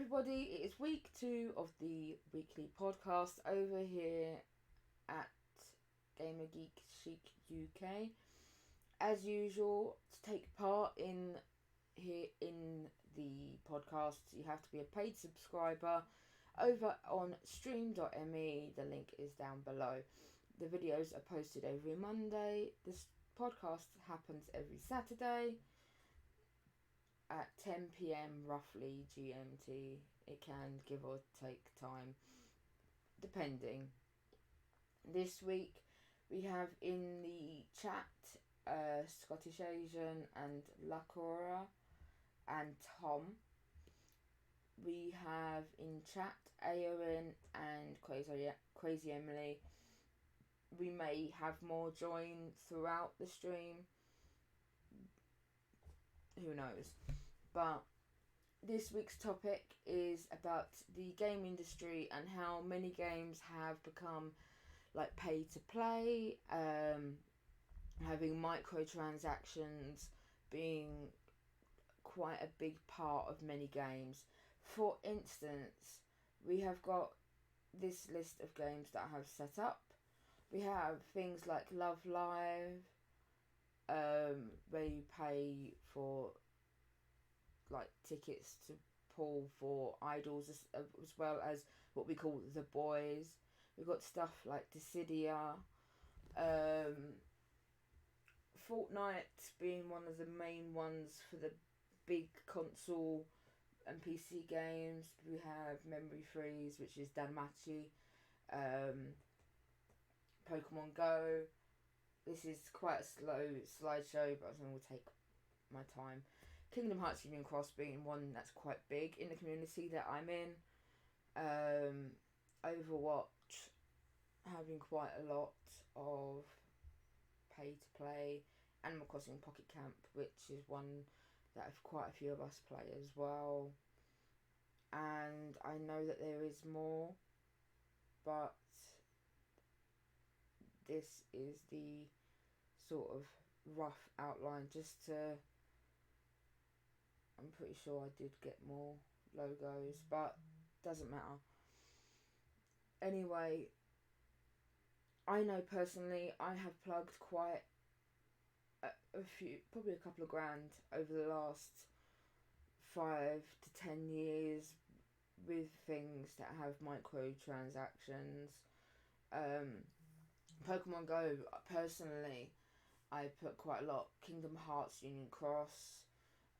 everybody, it is week 2 of the weekly podcast over here at GamerGeekChicUK. As usual, to take part in here in the podcast, you have to be a paid subscriber over on stream.me. The link is down below. The videos are posted every Monday. This podcast happens every Saturday at 10 p.m. roughly GMT. It can give or take time depending. This week we have in the chat Scottish Asian and Lakora and Tom. We have in chat Aowen and Crazy Emily. We may have more join throughout the stream. Who knows? But this week's topic is about the game industry and how many games have become like pay to play, having microtransactions being quite a big part of many games. For instance, we have got this list of games that I have set up. We have things like Love Live, where you pay for like tickets to pull for idols, as well as what we call the boys. We've got stuff like Dissidia, Fortnite being one of the main ones for the big console and PC games. We have Memory Freeze, which is Danmachi, Pokemon Go. This is quite a slow slideshow, but I think we'll take my time. Kingdom Hearts Union Cross being one that's quite big in the community that I'm in. Overwatch having quite a lot of pay to play. Animal Crossing Pocket Camp, which is one that quite a few of us play as well. And I know that there is more, but this is the sort of rough outline just to... I'm pretty sure I did get more logos, but doesn't matter. Anyway, I know personally I have plugged quite a few, probably a couple of grand over the last 5 to 10 years with things that have microtransactions. Pokemon Go, personally, I put quite a lot. Kingdom Hearts Union Cross.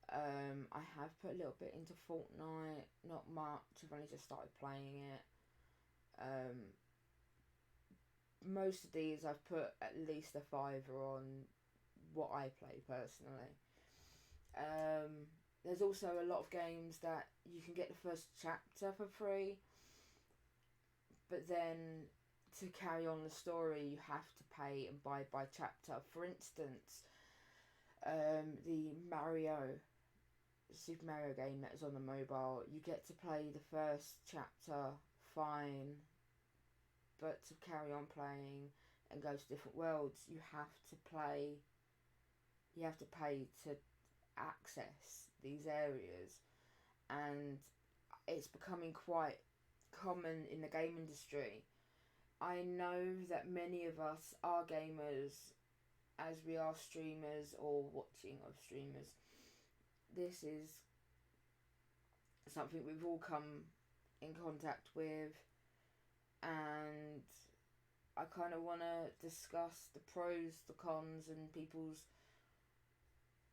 I have put a little bit into Fortnite, not much. I've only just started playing it. Most of these I've put at least a $5 on what I play personally. There's also a lot of games that you can get the first chapter for free, but then to carry on the story you have to pay and buy by chapter. For instance, the Super Mario game that is on the mobile, you get to play the first chapter fine, but to carry on playing and go to different worlds you have to pay to access these areas, and it's becoming quite common in the game industry. I know that many of us are gamers, as we are streamers or watching of streamers. This is something we've all come in contact with, and I kind of want to discuss the pros, the cons, and people's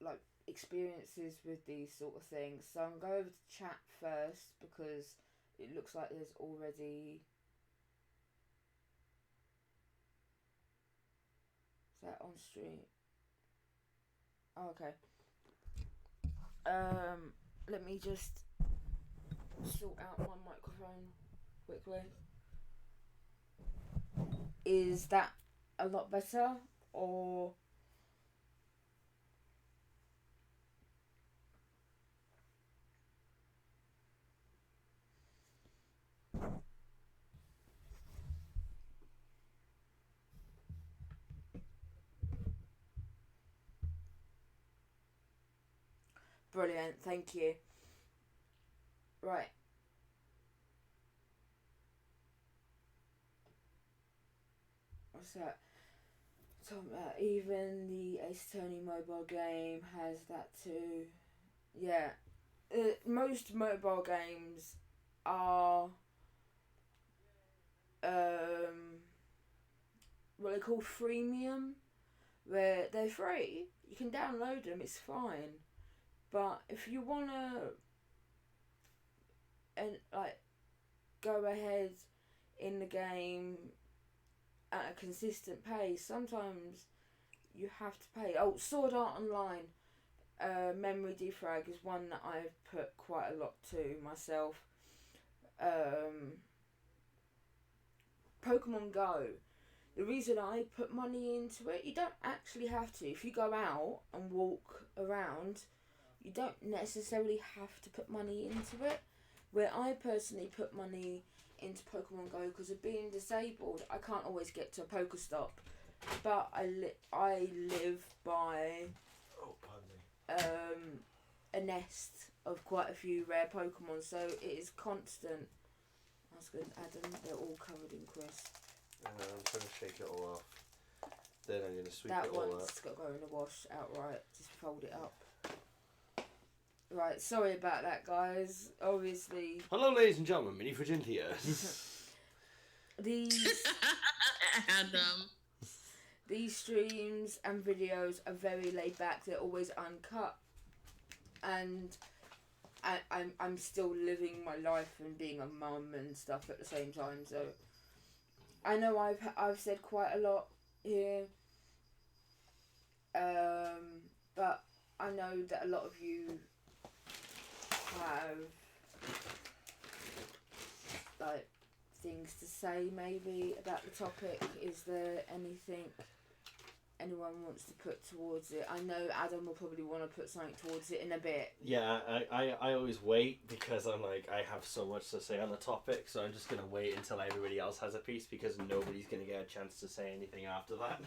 like experiences with these sort of things. So I'm going over to chat first because it looks like there's already... Is that on stream? Oh, okay. Let me just sort out my microphone quickly. Is that a lot better, or... Brilliant, thank you. Right, what's that? Even the Ace Attorney mobile game has that too. Yeah, most mobile games are what they call freemium, where they're free. You can download them. It's fine, but if you wanna go ahead in the game at a consistent pace, sometimes you have to pay. Oh, Sword Art Online, Memory Defrag is one that I've put quite a lot to myself. Pokemon Go, the reason I put money into it, you don't actually have to. If you go out and walk around, you don't necessarily have to put money into it. Where I personally put money into Pokemon Go, because of being disabled, I can't always get to a Pokestop. But I live by a nest of quite a few rare Pokemon, so it is constant. That's good, Adam. They're all covered in crisp. I'm trying to shake it all off. Then I'm going to sweep that it all up. That one's got to go in the wash outright. Just fold it up. Right, sorry about that, guys. Obviously. Hello, ladies and gentlemen. Mini Frigid here. Adam. These streams and videos are very laid back. They're always uncut, and I'm still living my life and being a mum and stuff at the same time. So I know I've said quite a lot here, but I know that a lot of you have things to say maybe about the topic. Is there anything anyone wants to put towards it? I know Adam will probably want to put something towards it in a bit. Yeah, I always wait because I'm like, I have so much to say on the topic, so I'm just going to wait until everybody else has a piece, because nobody's going to get a chance to say anything after that.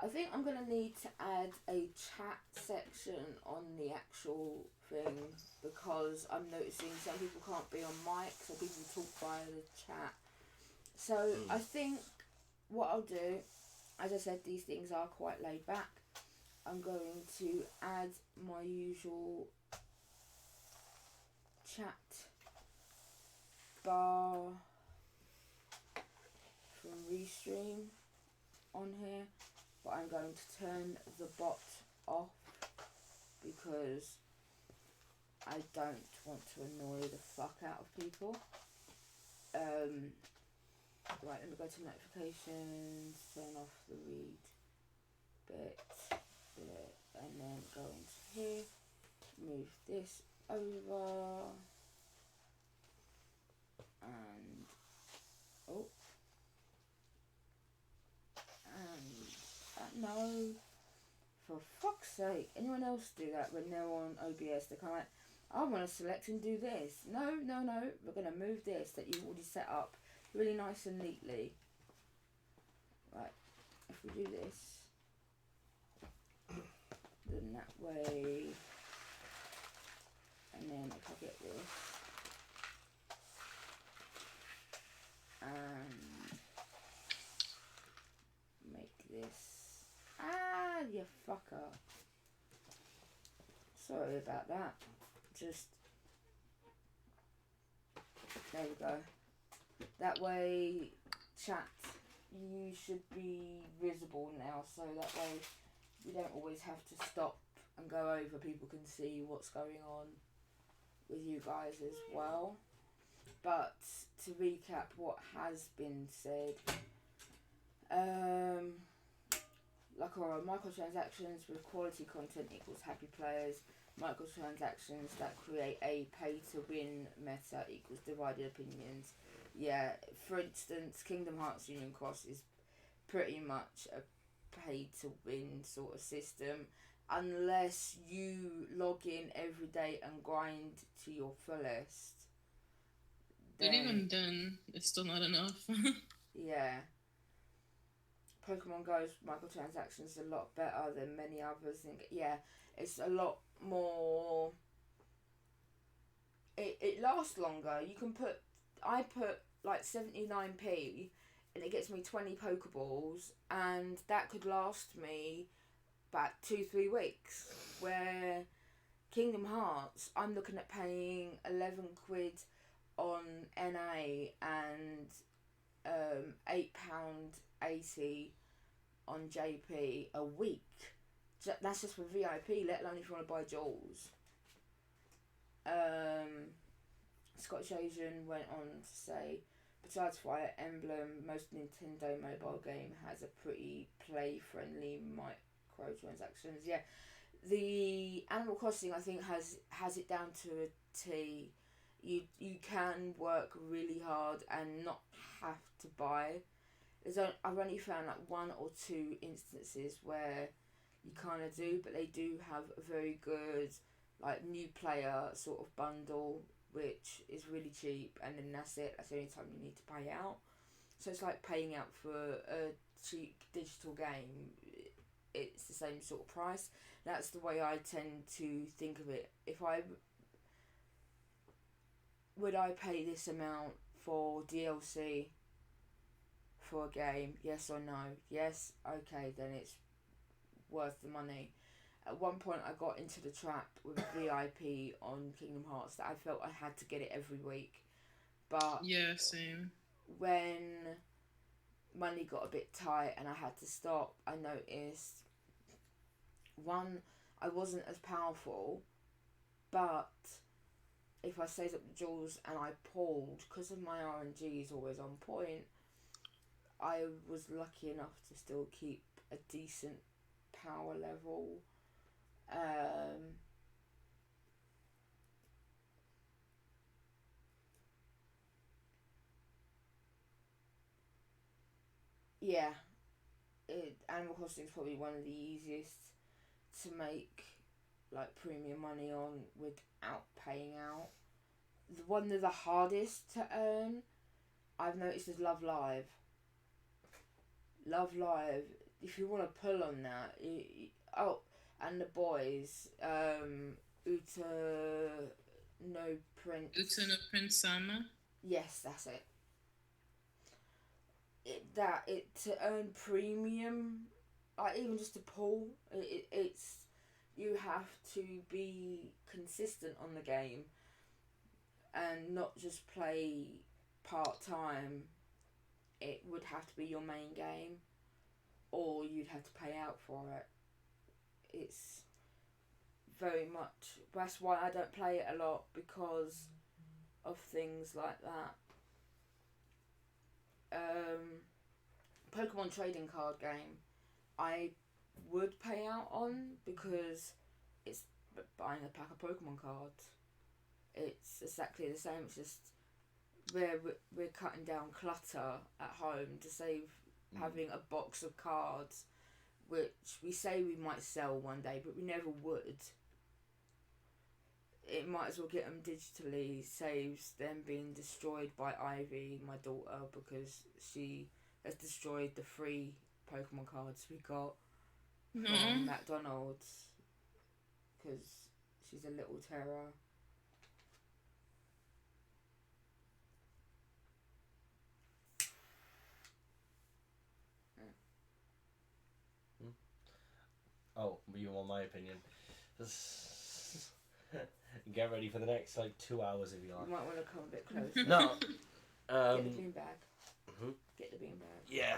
I think I'm going to need to add a chat section on the actual thing, because I'm noticing some people can't be on mic, so people talk via the chat. So I think what I'll do, as I said, these things are quite laid back. I'm going to add my usual chat bar from Restream on here. But I'm going to turn the bot off because I don't want to annoy the fuck out of people. Right, let me go to notifications, turn off the read bit, and then go into here, move this over, and, no, for fuck's sake, anyone else do that when they're on OBS? They're kind of like, I want to select and do this. No, we're going to move this that you've already set up really nice and neatly. Right, if we do this, then that way, and then if I get this, and make this, you fucker. Sorry about that. Just, there we go. That way, chat, you should be visible now, so that way you don't always have to stop and go over. People can see what's going on with you guys as well. But to recap what has been said, like our microtransactions with quality content equals happy players. Microtransactions that create a pay-to-win meta equals divided opinions. Yeah, for instance, Kingdom Hearts Union Cross is pretty much a pay-to-win sort of system, unless you log in every day and grind to your fullest. But even then, it's still not enough. Yeah. Pokemon Go's microtransactions are a lot better than many others. Yeah, it's a lot more it lasts longer. I put like 79p, and it gets me 20 Pokeballs, and that could last me about 2-3 weeks. Where Kingdom Hearts, I'm looking at paying 11 quid on NA and £8.80 on JP a week. That's just for VIP, let alone if you want to buy jewels. Scottish Asian went on to say, besides Fire Emblem, most Nintendo mobile game has a pretty play-friendly microtransactions. Yeah, the Animal Crossing, I think, has it down to a T. You can work really hard and not have to buy. I've only found like 1 or 2 instances where you kind of do, but they do have a very good like new player sort of bundle, which is really cheap, and then that's it. That's the only time you need to pay out. So it's like paying out for a cheap digital game. It's the same sort of price. That's the way I tend to think of it. Would I pay this amount for DLC for a game? Yes or no? Yes, okay, then it's worth the money. At one point I got into the trap with VIP on Kingdom Hearts that I felt I had to get it every week. But yeah, same. When money got a bit tight and I had to stop, I noticed, one, I wasn't as powerful, but if I saved up the jewels and I pulled, because of my RNG is always on point, I was lucky enough to still keep a decent power level. Yeah, Animal Crossing is probably one of the easiest to make like premium money on without paying out. One of the hardest to earn, I've noticed, is Love Live. Love Live, if you want to pull on that, and the boys, Uta no Prince Sama. Yes, that's it. To earn premium, even just to pull, it's you have to be consistent on the game, and not just play part-time. It would have to be your main game, or you'd have to pay out for it. It's very much, that's why I don't play it a lot, because of things like that. Pokemon trading card game, I would pay out on, because it's buying a pack of Pokemon cards. It's exactly the same. It's just we're cutting down clutter at home to save having a box of cards, which we say we might sell one day, but we never would. It might as well get them digitally, saves them being destroyed by Ivy, my daughter, because she has destroyed the free Pokemon cards we got from McDonald's, because she's a little terror. Oh, you want my opinion? Get ready for the next 2 hours if you like. You might want to come a bit closer. No. Get the beanbag. Mm-hmm. Get the beanbag. Yeah.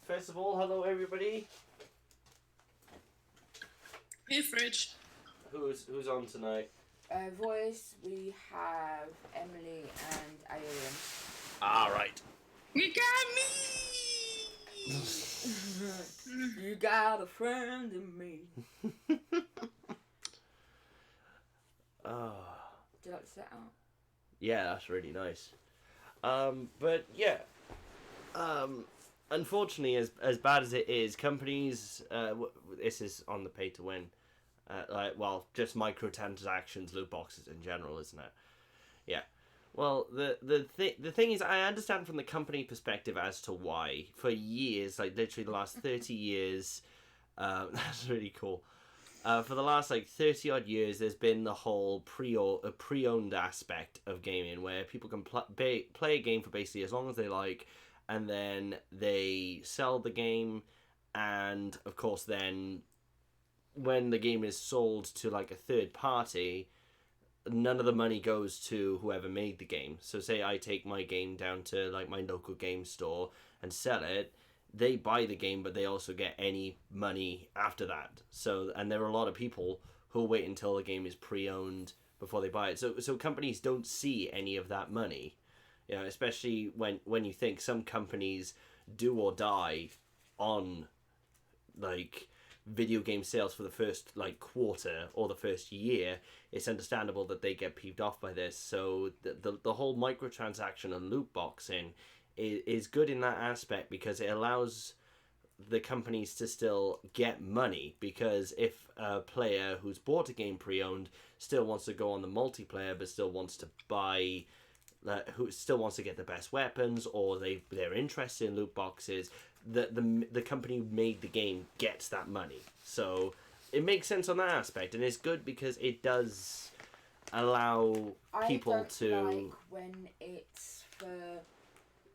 First of all, hello everybody. Hey, Fridge. Who's on tonight? Voice, we have Emily and Aeron. Alright. You got me! You got a friend in me. Do you like to set out? Yeah, that's really nice. But yeah, unfortunately, as bad as it is, companies, this is on the pay to win, just microtransactions, loot boxes in general, isn't it? Yeah. Well, the thing is, I understand from the company perspective as to why. For years, literally the last 30 years, that's really cool. For the last like 30 odd years, there's been the whole pre-owned aspect of gaming, where people can play a game for basically as long as they like, and then they sell the game, and of course then when the game is sold to like a third party, none of the money goes to whoever made the game. So say I take my game down to like my local game store and sell it, they buy the game, but they also get any money after that. So, and there are a lot of people who wait until the game is pre-owned before they buy it. So companies don't see any of that money, you know, especially when you think some companies do or die on like video game sales for the first like quarter or the first year. It's understandable that they get peeved off by this. So the whole microtransaction and loot boxing is good in that aspect, because it allows the companies to still get money, because if a player who's bought a game pre-owned still wants to go on the multiplayer but still wants to buy who still wants to get the best weapons, or they're interested in loot boxes, the company who made the game gets that money. So it makes sense on that aspect, and it's good because it does allow people I don't to like when it's for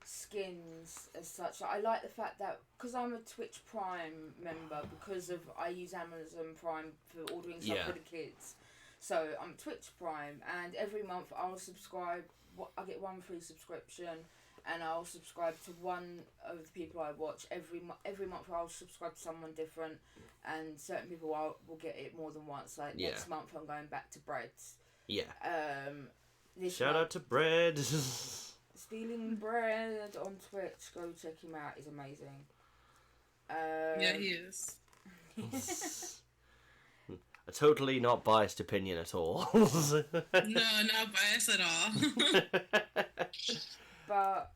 skins as such. I like the fact that, because I'm a Twitch Prime member, because of I use Amazon Prime for ordering stuff for the kids, so I'm Twitch Prime, and every month I'll subscribe. I get one free subscription, and I'll subscribe to one of the people I watch. Every month I'll subscribe to someone different, and certain people will get it more than once. Like next month I'm going back to Breads. Yeah. Shout out to Bread. Stealing Bread on Twitch. Go check him out. He's amazing. Yeah, he is. A totally not biased opinion at all. No, not biased at all. But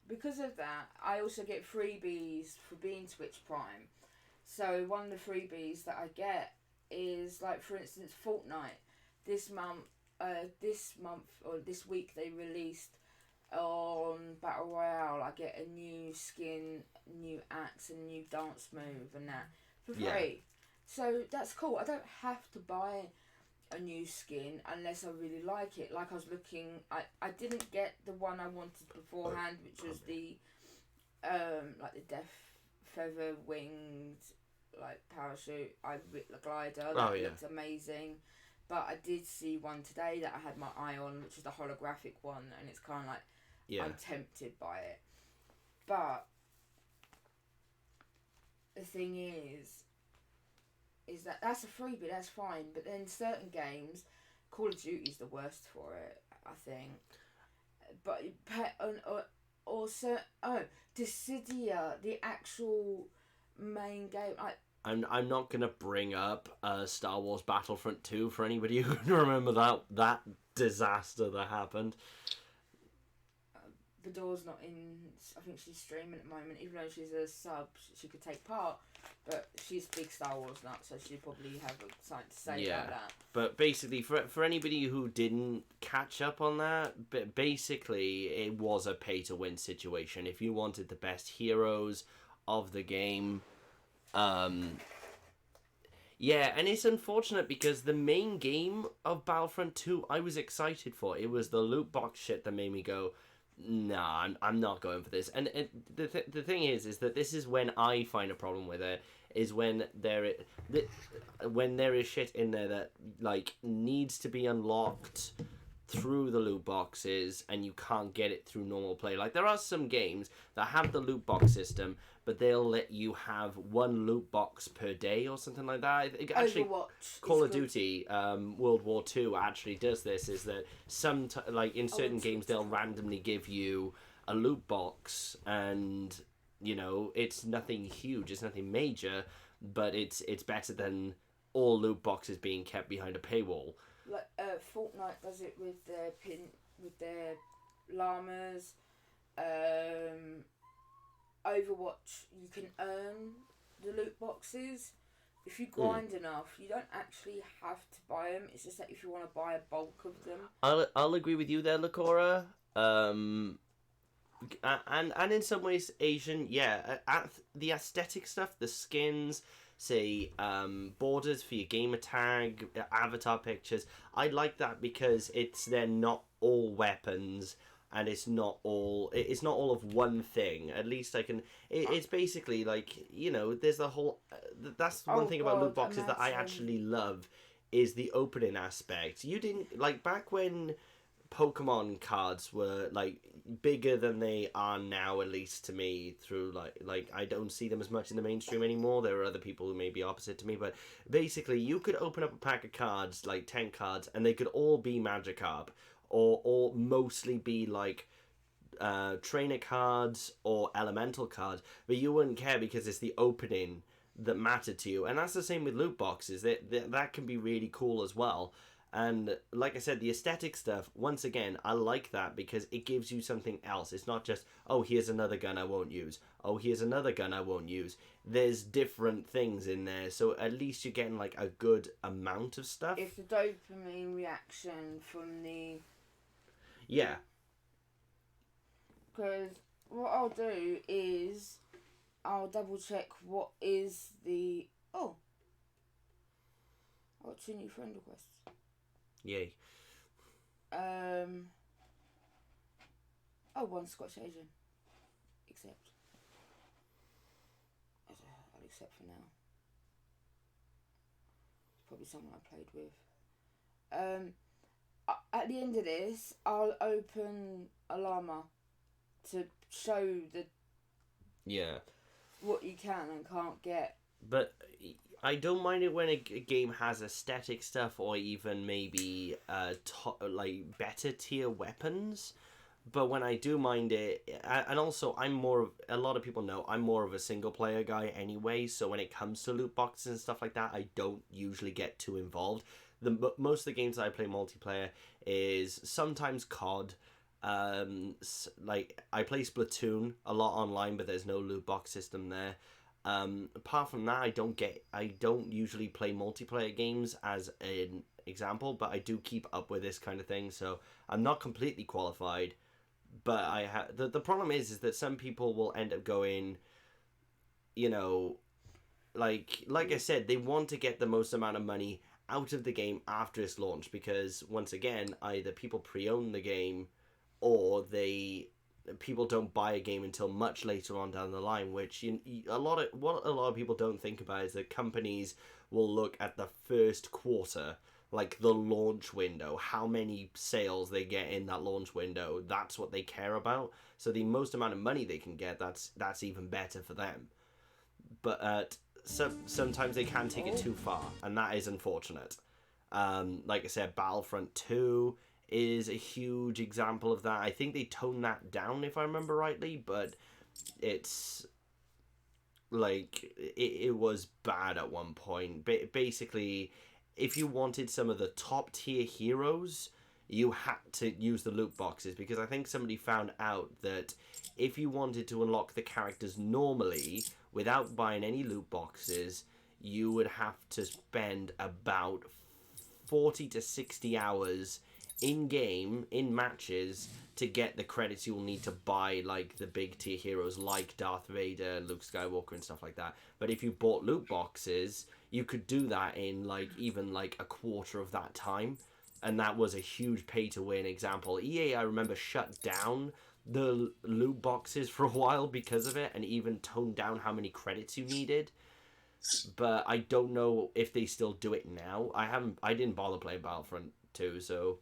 because of that, I also get freebies for being Twitch Prime. So one of the freebies that I get is, like, for instance, Fortnite. This week they released on Battle Royale. I get a new skin, new axe, and new dance move, and that for free. Yeah. So that's cool. I don't have to buy a new skin unless I really like it. Like I was looking, I didn't get the one I wanted beforehand, which was the like the death feather winged like parachute. The glider that looked amazing. But I did see one today that I had my eye on, which is the holographic one, and it's kind of like I'm tempted by it. But the thing is that that's a freebie, that's fine. But then certain games, Call of Duty is the worst for it, I think. But Dissidia, the actual main game, I'm not gonna bring up Star Wars Battlefront 2 for anybody who can remember that disaster that happened. Bador's not in. I think she's streaming at the moment. Even though she's a sub, she could take part. But she's a big Star Wars nut, so she'd probably have something to say about that. But basically, for anybody who didn't catch up on that, basically it was a pay-to-win situation. If you wanted the best heroes of the game, and it's unfortunate because the main game of Battlefront 2 I was excited for. It was the loot box shit that made me go, nah, I'm not going for this. And the thing is that this is when I find a problem with it, is when there is shit in there that like needs to be unlocked through the loot boxes and you can't get it through normal play. Like there are some games that have the loot box system, but they'll let you have one loot box per day or something like that. Actually, Overwatch Call of Duty World War II actually does this, is that like in certain games they'll randomly give you a loot box, and you know, it's nothing huge, it's nothing major, but it's better than all loot boxes being kept behind a paywall. Like Fortnite does it with their llamas. Overwatch, you can earn the loot boxes if you grind enough. You don't actually have to buy them. It's just that if you want to buy a bulk of them. I'll agree with you there, Lakora. And in some ways, Asian, the aesthetic stuff, the skins, say, borders for your gamer tag, avatar pictures. I like that because they're not all weapons, and it's not all of one thing. At least I can. It's basically like, there's the whole. That's one thing about loot boxes that I actually love, is the opening aspect. You didn't like back when Pokemon cards were like bigger than they are now, at least to me, through like I don't see them as much in the mainstream anymore. There are other people who may be opposite to me, but basically you could open up a pack of cards, like 10 cards, and they could all be Magikarp, or mostly be like trainer cards or elemental cards, but you wouldn't care because it's the opening that mattered to you. And that's the same with loot boxes. That can be really cool as well. And like I said, the aesthetic stuff, once again, I like that because it gives you something else. It's not just, oh, here's another gun I won't use. Oh, here's another gun I won't use. There's different things in there, so at least you're getting like a good amount of stuff. It's the dopamine reaction from the... Yeah. Because what I'll do is I'll double check what is the... Oh. I got 2 new friend requests. Yay. One Scotch Asian. Accept. I'll accept for now. It's probably someone I played with. At the end of this, I'll open a llama to show what you can and can't get. But I don't mind it when a game has aesthetic stuff, or even maybe like better tier weapons. But when I do mind it, and also a lot of people know I'm more of a single player guy anyway, so when it comes to loot boxes and stuff like that, I don't usually get too involved. Most of the games that I play multiplayer is sometimes COD. Like I play Splatoon a lot online, but there's no loot box system there. Apart from that, I don't usually play multiplayer games as an example, but I do keep up with this kind of thing, so I'm not completely qualified. But the problem is that some people will end up going, like I said, they want to get the most amount of money out of the game after it's launched, because once again, either people pre-own the game, or people don't buy a game until much later on down the line, which a lot of people don't think about is that companies will look at the first quarter, like the launch window, how many sales they get in that launch window. That's what they care about. So the most amount of money they can get, that's even better for them. But sometimes they can take it too far, and that is unfortunate. Like I said, Battlefront 2 is a huge example of that. I think they toned that down, if I remember rightly, but it's like it was bad at one point. Basically, if you wanted some of the top tier heroes, you had to use the loot boxes, because I think somebody found out that if you wanted to unlock the characters normally without buying any loot boxes, you would have to spend about 40 to 60 hours in-game, in matches, to get the credits you'll need to buy, like, the big tier heroes like Darth Vader, Luke Skywalker, and stuff like that. But if you bought loot boxes, you could do that in, like, even, like, a quarter of that time. And that was a huge pay-to-win example. EA, I remember, shut down the loot boxes for a while because of it, and even toned down how many credits you needed. But I don't know if they still do it now. I didn't bother playing Battlefront 2, so...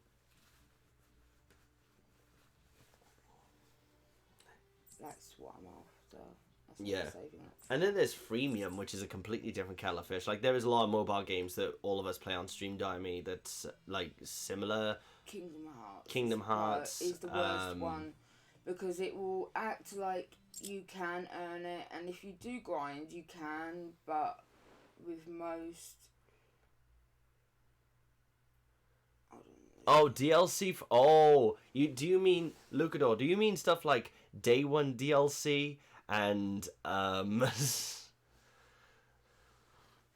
That's what I'm after. That's what Yeah. I'm saving up. And then there's freemium, which is a completely different kettle of fish. Like, there is a lot of mobile games that all of us play on Stream.me that's, like, similar. Kingdom Hearts is the worst one, because it will act like you can earn it, and if you do grind, you can, but with most... Oh, DLC do you mean, Lucador, do you mean stuff like Day 1 DLC and,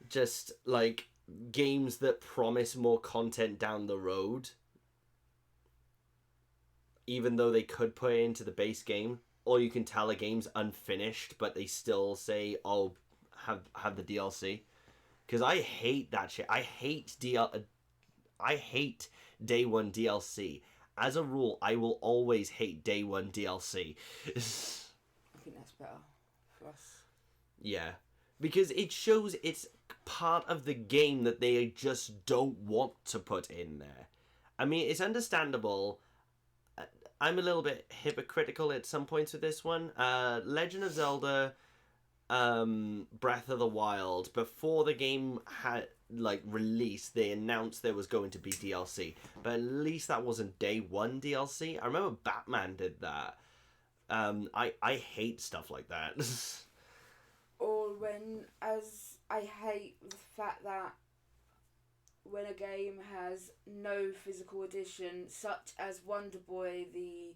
just, like, games that promise more content down the road, even though they could put it into the base game? Or you can tell a game's unfinished, but they still say, oh, have the DLC, because I hate that shit. I hate day one DLC. As a rule, I will always hate day one DLC. I think that's better for us. Yeah, because it shows it's part of the game that they just don't want to put in there. I mean, it's understandable. I'm a little bit hypocritical at some points with this one. Legend of Zelda, Breath of the Wild, before the game had released, they announced there was going to be DLC, but at least that wasn't day one DLC. I remember Batman did that. I hate stuff like that. Or I hate the fact that when a game has no physical edition, such as Wonder Boy, the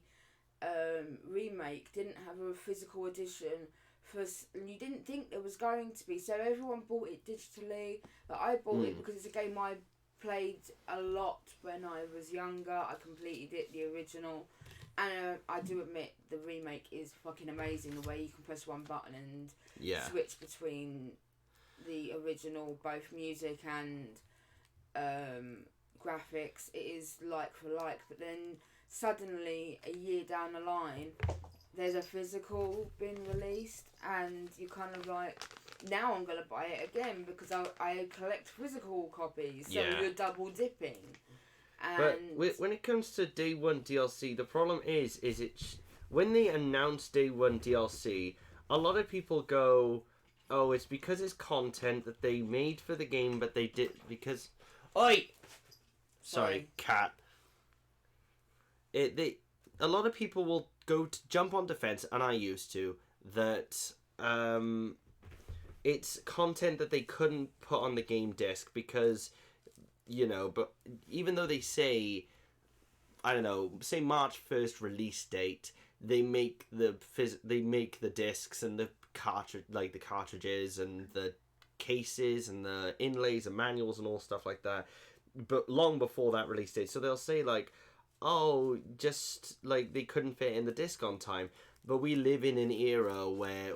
remake, didn't have a physical edition, and you didn't think there was going to be, so everyone bought it digitally. But I bought it because it's a game I played a lot when I was younger. I completed it, the original, and I do admit the remake is fucking amazing. The way you can press one button and switch between the original, both music and graphics, it is like for like. But then suddenly, a year down the line, there's a physical being released, and you kind of like, now I'm gonna buy it again because I collect physical copies. So you're double dipping. And but when it comes to day one DLC, the problem is when they announce day one DLC, a lot of people go, "Oh, it's because it's content that they made for the game, but they did because." Oi! Sorry, cat. A lot of people will jump on defense, and I used to, that it's content that they couldn't put on the game disc because, but even though they say, I don't know, say March 1st release date, they make the discs and the cartridges and the cases and the inlays and manuals and all stuff like that, but long before that release date. So they'll say oh, just they couldn't fit in the disc on time. But we live in an era where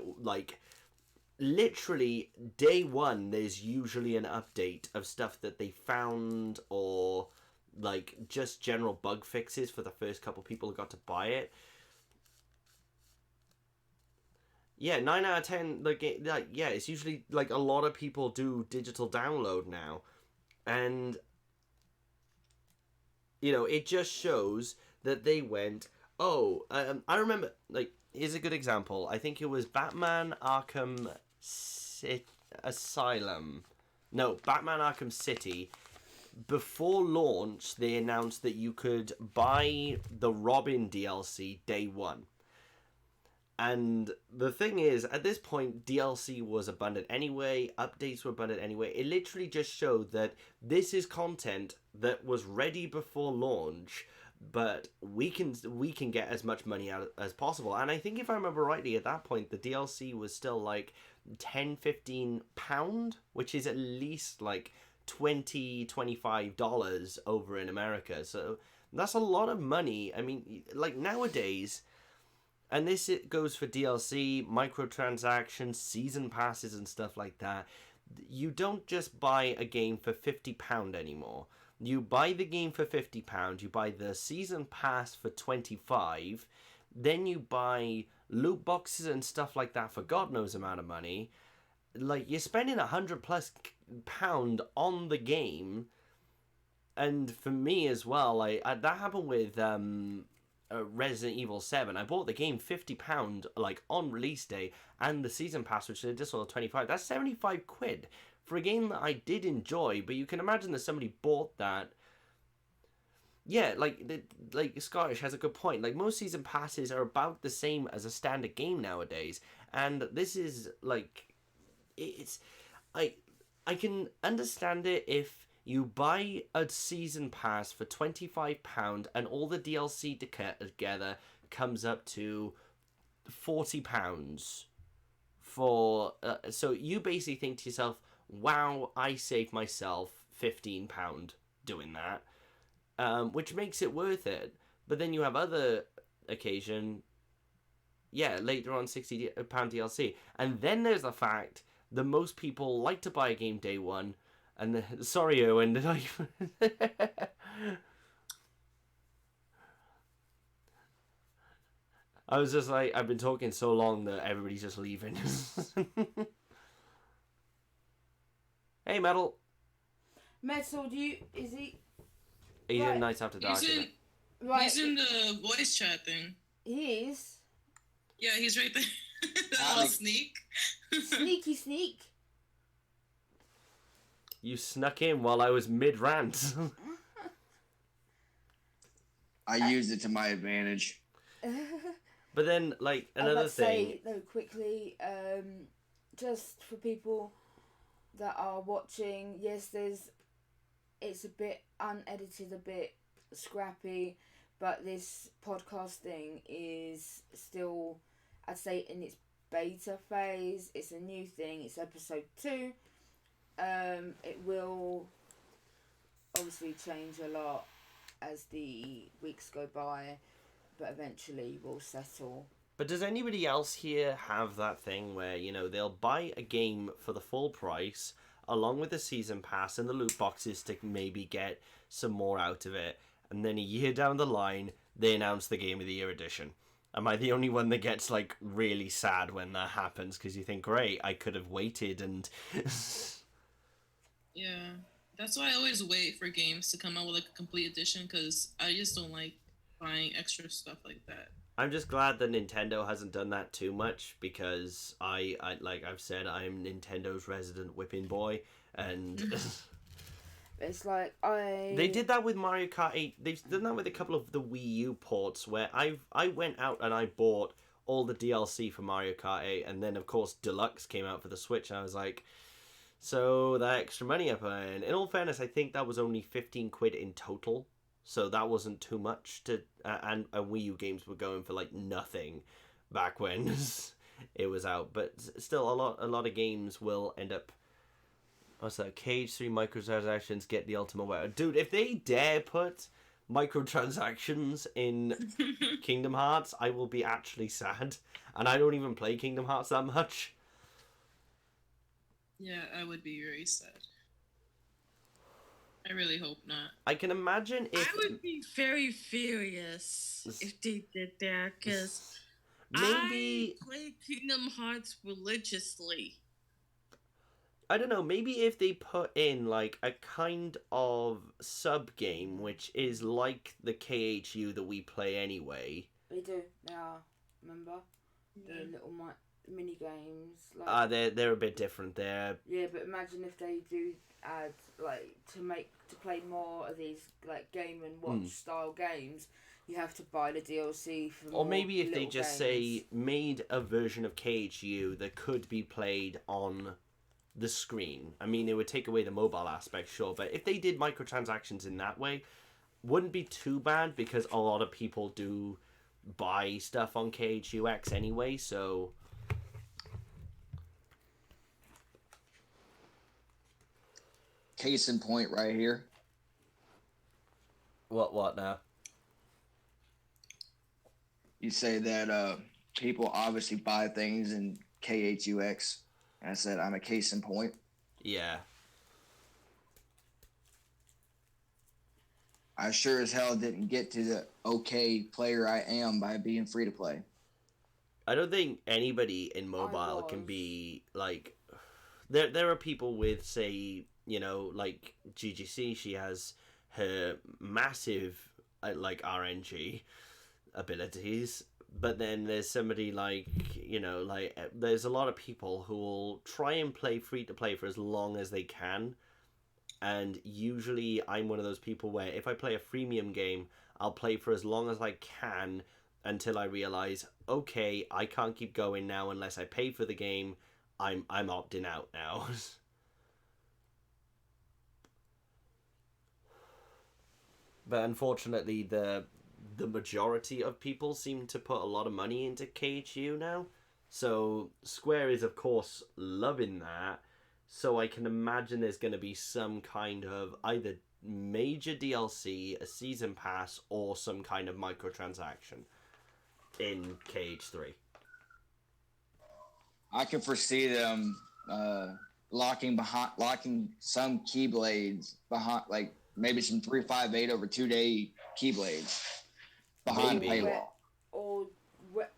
literally day one there's usually an update of stuff that they found, or just general bug fixes for the first couple people who got to buy it. Yeah, 9 out of 10, it's usually, a lot of people do digital download now. And, it just shows that they went, I remember, here's a good example. I think it was Batman Arkham Asylum. No, Batman Arkham City. Before launch, they announced that you could buy the Robin DLC day one. And the thing is, at this point, DLC was abundant anyway, updates were abundant anyway. It literally just showed that this is content that was ready before launch, but we can get as much money out as possible. And I think if I remember rightly, at that point, the DLC was still £10-15, which is at least $20-25 over in America. So that's a lot of money. I mean, nowadays... And it goes for DLC, microtransactions, season passes and stuff like that. You don't just buy a game for £50 anymore. You buy the game for £50, you buy the season pass for $25, then you buy loot boxes and stuff like that for God knows amount of money. You're spending £100+ on the game. And for me as well, that happened with... Resident Evil 7. I bought the game £50 on release day, and the season pass, which is an additional $25. That's £75 for a game that I did enjoy. But you can imagine that somebody bought that. Yeah, Scottish has a good point. Most season passes are about the same as a standard game nowadays, and this is it's I can understand it if you buy a season pass for £25 and all the DLC together comes up to £40 for... so you basically think to yourself, wow, I saved myself £15 doing that, which makes it worth it. But then you have other occasion, later on £60 DLC. And then there's the fact the most people like to buy a game day one. And sorry, Owen, did I? I was just like, I've been talking so long that everybody's just leaving. Hey, Metal. Metal, is he? He's Right. in Nights After Dark. Right. He's in the voice chat thing. He is. Yeah, he's right there. Sneak. Sneak. You snuck in while I was mid-rant. I used it to my advantage. But then, like, another thing... Say, though, quickly, just for people that are watching, yes, it's a bit unedited, a bit scrappy, but this podcasting is still, I'd say, in its beta phase. It's a new thing. It's episode 2. It will obviously change a lot as the weeks go by, but eventually will settle. But does anybody else here have that thing where, you know, they'll buy a game for the full price along with the season pass and the loot boxes to maybe get some more out of it, and then a year down the line they announce the Game of the Year edition? Am I the only one that gets, like, really sad when that happens? Because you think, great, I could have waited and... Yeah, that's why I always wait for games to come out with, like, a complete edition, because I just don't like buying extra stuff like that. I'm just glad that Nintendo hasn't done that too much, because I like I've said, I'm Nintendo's resident whipping boy, and It's like they did that with Mario Kart 8. They've done that with a couple of the Wii U ports, where I went out and I bought all the DLC for Mario Kart 8, and then of course Deluxe came out for the Switch, and I was like, so that extra money I put in. In all fairness, I think that was only 15 quid in total. So that wasn't too much to, and Wii U games were going for like nothing back when it was out. But still, a lot of games will end up. What's that? Cage 3 microtransactions get the ultimate weapon. Dude, if they dare put microtransactions in Kingdom Hearts, I will be actually sad. And I don't even play Kingdom Hearts that much. Yeah, I would be very sad. I really hope not. I can imagine if... I would be very furious if they did that, because maybe I play Kingdom Hearts religiously. I don't know, maybe if they put in like a kind of sub game which is like the KHU that we play anyway. They do. They are. Remember Yeah. the little mini games. Like, They're a bit different there. yeah, but imagine if they do add like to play more of these like Game and Watch style games. You have to buy the DLC for. Or maybe if they little just games. say made a version of KHU that could be played on the screen. I mean, it would take away the mobile aspect, sure, but if they did microtransactions in that way, wouldn't be too bad, because a lot of people do buy stuff on KHUX anyway, so... Case in point right here. What now? You say that people obviously buy things in KHUX, and I said I'm a case in point. Yeah. I sure as hell didn't get to the okay player I am by being free to play. I don't think anybody in mobile can be, like... There are people with, say, you know, like GGC, she has her massive, like, RNG abilities, but then there's somebody like, you know, like, there's a lot of people who will try and play free-to-play for as long as they can, and usually I'm one of those people where if I play a freemium game, I'll play for as long as I can until I realize, okay, I can't keep going now unless I pay for the game. I'm opting out now. But unfortunately, the majority of people seem to put a lot of money into KHU now. So Square is, of course, loving that. So I can imagine there's going to be some kind of either major DLC, a season pass, or some kind of microtransaction in KH3. I can foresee them locking some keyblades behind, like maybe some 358 over 2-day keyblades behind Maybe. paywall. Or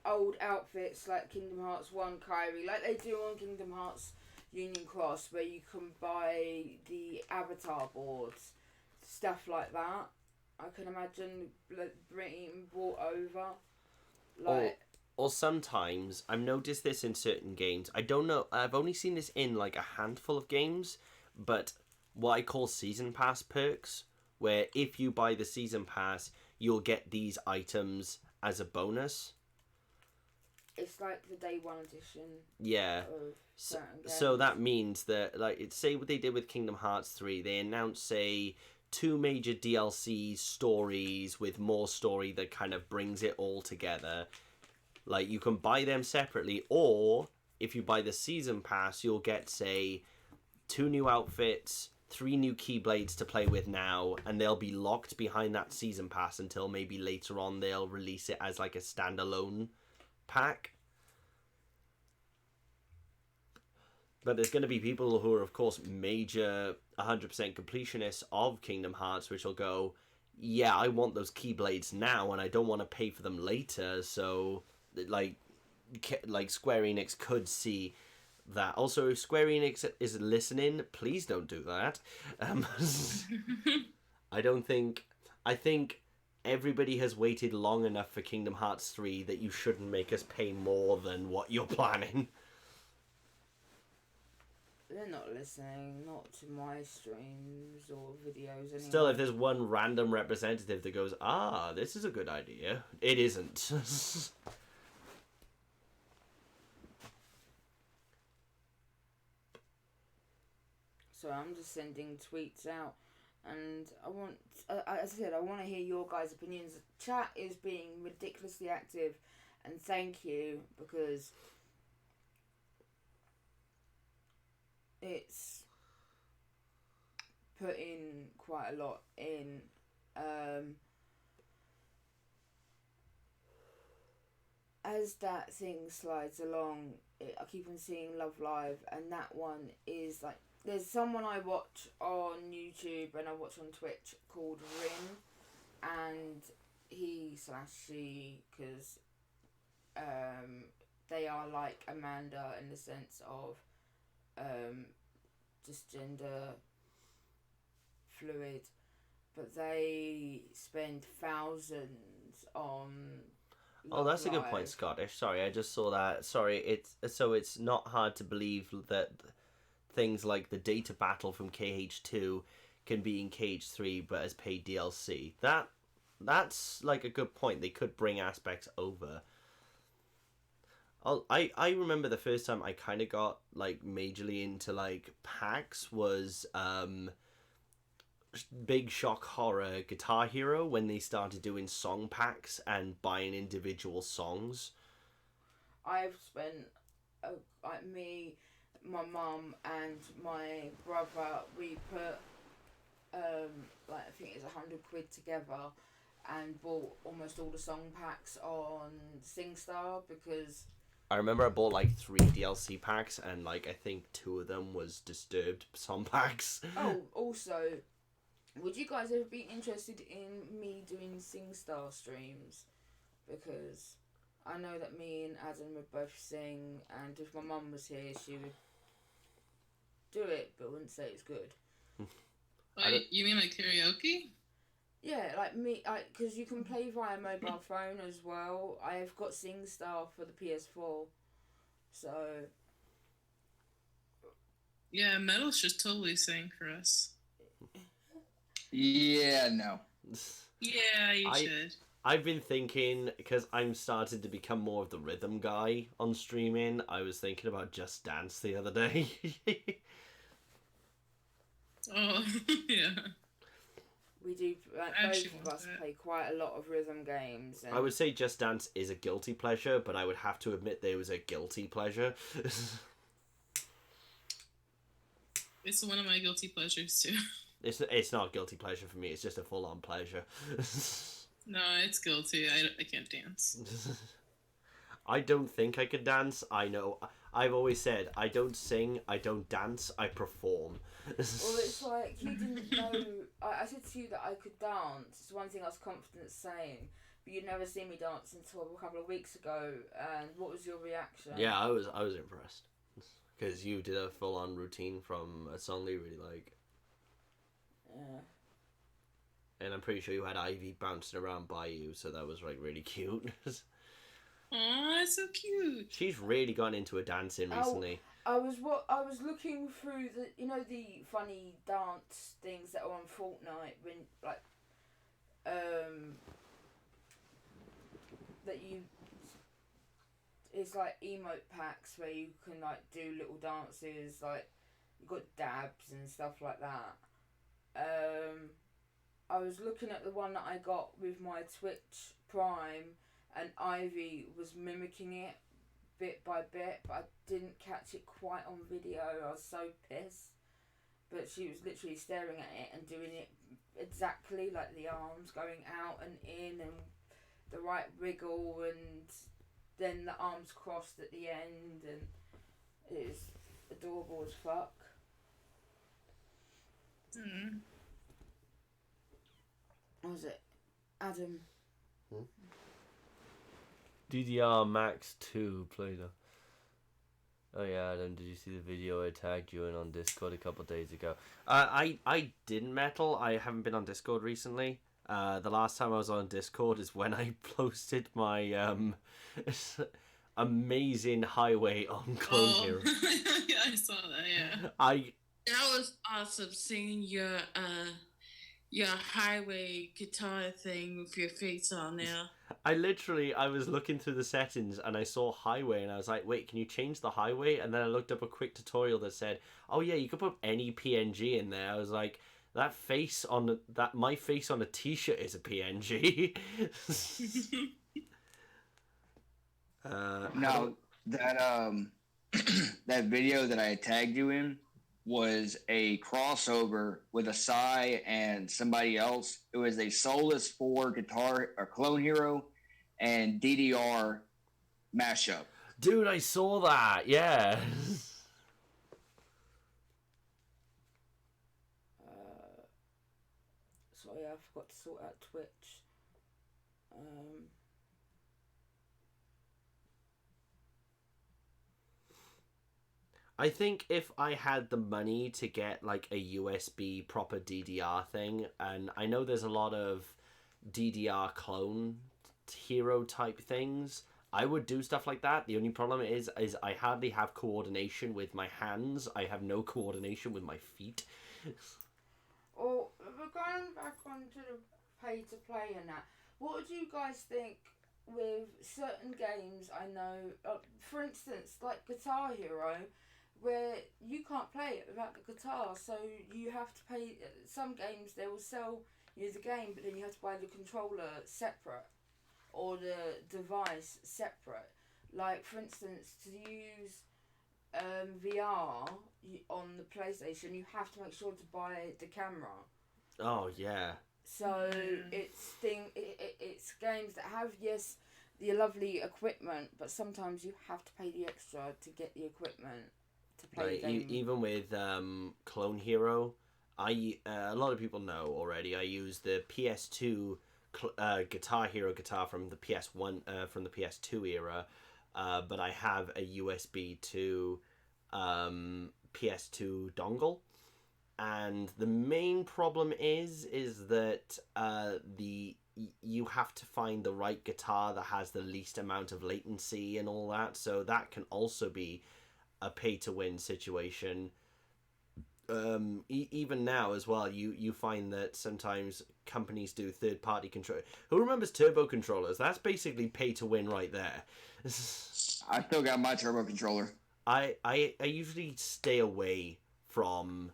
old outfits like Kingdom Hearts 1 Kyrie, like they do on Kingdom Hearts Union Cross, where you can buy the avatar boards, stuff like that. I can imagine being brought over. Like, or sometimes, I've noticed this in certain games. I don't know, I've only seen this in like a handful of games, but what I call season pass perks, where if you buy the season pass, you'll get these items as a bonus. it's like the day one edition. Yeah. Of certain games. So that means that, like, say what they did with Kingdom Hearts 3, they announced, say, 2 major DLC stories with more story that kind of brings it all together. Like, you can buy them separately, or if you buy the season pass, you'll get, say, 2 new outfits, 3 new keyblades to play with now, and they'll be locked behind that season pass until maybe later on they'll release it as like a standalone pack. But there's going to be people who are, of course, major 100% completionists of Kingdom Hearts, which will go, yeah, I want those keyblades now, and I don't want to pay for them later. So, like Square Enix could see that. Also, if Square Enix is listening, please don't do that. I think everybody has waited long enough for Kingdom Hearts 3 that you shouldn't make us pay more than what you're planning. They're not listening, not to my streams or videos anyway. Still, if there's one random representative that goes, this is a good idea, it isn't. So I'm just sending tweets out, and I want, as I said, I want to hear your guys' opinions. Chat is being ridiculously active, and thank you, because it's put in quite a lot in. As that thing slides along, I keep on seeing Love Live, and that one is like, there's someone I watch on YouTube and I watch on Twitch called Rin, and he/she, because they are like Amanda in the sense of just gender fluid, but they spend thousands on Oh, that's a good point, Live. Scottish. Sorry, I just saw that. Sorry, it's not hard to believe that things like the data battle from KH2 can be in KH3 but as paid DLC. That's like a good point. They could bring aspects over. I remember the first time I kind of got like majorly into like packs was Big Shock Horror Guitar Hero, when they started doing song packs and buying individual songs. I've spent, like me, my mum and my brother, we put like I think it's £100 together and bought almost all the song packs on SingStar, because I remember I bought like 3 DLC packs, and like I think 2 of them was Disturbed song packs. oh, also, would you guys ever be interested in me doing SingStar streams? Because I know that me and Adam would both sing, and if my mum was here, she would do it, but wouldn't say it's good. Wait, you mean like karaoke? Yeah, like me, because you can play via mobile phone as well. I've got SingStar for the PS4, so Yeah, Metal should totally sing for us. Yeah, no. Yeah, you should. I've been thinking, because I'm starting to become more of the rhythm guy on streaming, I was thinking about Just Dance the other day. Oh, yeah. we do, like, Actually both of us want that. play quite a lot of rhythm games. And I would say Just Dance is a guilty pleasure, but I would have to admit there was a guilty pleasure. It's one of my guilty pleasures too. It's not a guilty pleasure for me, it's just a full-on pleasure. No, it's guilty. I can't dance. I don't think I could dance. I've always said, I don't sing, I don't dance, I perform. Well, it's like, you didn't know... I said to you that I could dance. It's one thing I was confident saying. But you'd never seen me dance until a couple of weeks ago. And what was your reaction? Yeah, I was impressed. Because you did a full-on routine from a song that you really like. Yeah. And I'm pretty sure you had Ivy bouncing around by you, so that was, like, really cute. Aw, that's so cute. She's really gotten into a dancing recently. I was looking through the funny dance things that are on Fortnite when like that you it's like emote packs where you can like do little dances, like you got dabs and stuff like that. I was looking at the one that I got with my Twitch Prime, and Ivy was mimicking it bit by bit, but I didn't catch it quite on video. I was so pissed. But she was literally staring at it and doing it exactly, like the arms going out and in and the right wiggle, and then the arms crossed at the end, and it was adorable as fuck. What was it? Adam. DDR Max 2 played her. Oh yeah, Adam, did you see the video I tagged you in on Discord a couple of days ago? I didn't metal. I haven't been on Discord recently. The last time I was on Discord is when I posted my amazing highway on Clone Hero. Yeah, I saw that, yeah. That was awesome seeing your highway guitar thing with your face on there. I was looking through the settings and I saw highway and I was like, wait, can you change the highway? And then I looked up a quick tutorial that said, oh yeah, you could put any PNG in there. I was like, my face on a t-shirt is a PNG. No, that that video that I tagged you in was a crossover with a Psy and somebody else. It was a Solus 4 guitar or Clone Hero and DDR mashup. Dude, I saw that. Yeah. Sorry, I forgot to sort out Twitch. I think if I had the money to get like a USB proper DDR thing, and I know there's a lot of DDR clone hero type things, I would do stuff like that. The only problem is I hardly have coordination with my hands. I have no coordination with my feet. Well, we're going back onto the pay to play and that. What would you guys think with certain games? I know, for instance, like Guitar Hero, where you can't play it without the guitar, so you have to pay. Some games they will sell you the game, but then you have to buy the controller separate or the device separate. Like for instance, to use VR on the PlayStation, you have to make sure to buy the camera. Oh yeah. So it's games that have the lovely equipment, but sometimes you have to pay the extra to get the equipment to play the game. Even with Clone Hero, a lot of people know already. I use the PS2 Guitar Hero guitar from the PS1 from the PS2 era, but I have a USB to PS2 dongle. And the main problem is that you have to find the right guitar that has the least amount of latency and all that. So that can also be a pay-to-win situation. Even now as well, you find that sometimes companies do third-party control. Who remembers turbo controllers? That's basically pay-to-win right there. I still got my turbo controller. I usually stay away from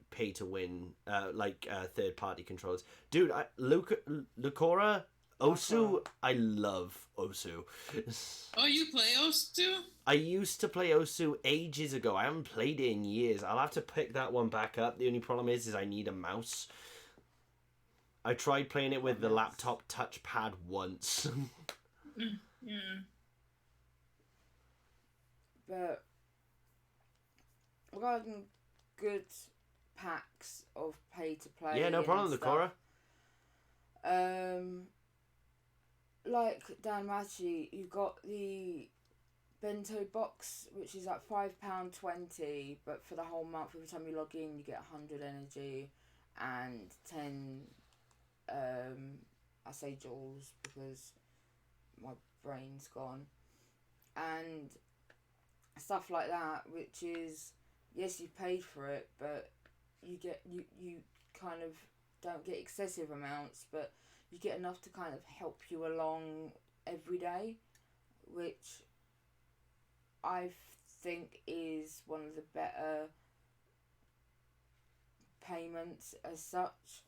pay to win third party controllers. Dude, Lucora, Osu, I love Osu. Oh, you play Osu? I used to play Osu ages ago. I haven't played it in years. I'll have to pick that one back up. The only problem is I need a mouse. I tried playing it with the laptop touchpad once. Yeah. But regarding good packs of pay to play, Yeah, no problem, stuff, Nakora. Like Dan Machi, you've got the bento box, which is like £5.20, but for the whole month, every time you log in, you get 100 energy and 10. I say joules because my brain's gone, and stuff like that, which is, yes, you paid for it, but you kind of don't get excessive amounts, but you get enough to kind of help you along every day, which I think is one of the better payments as such.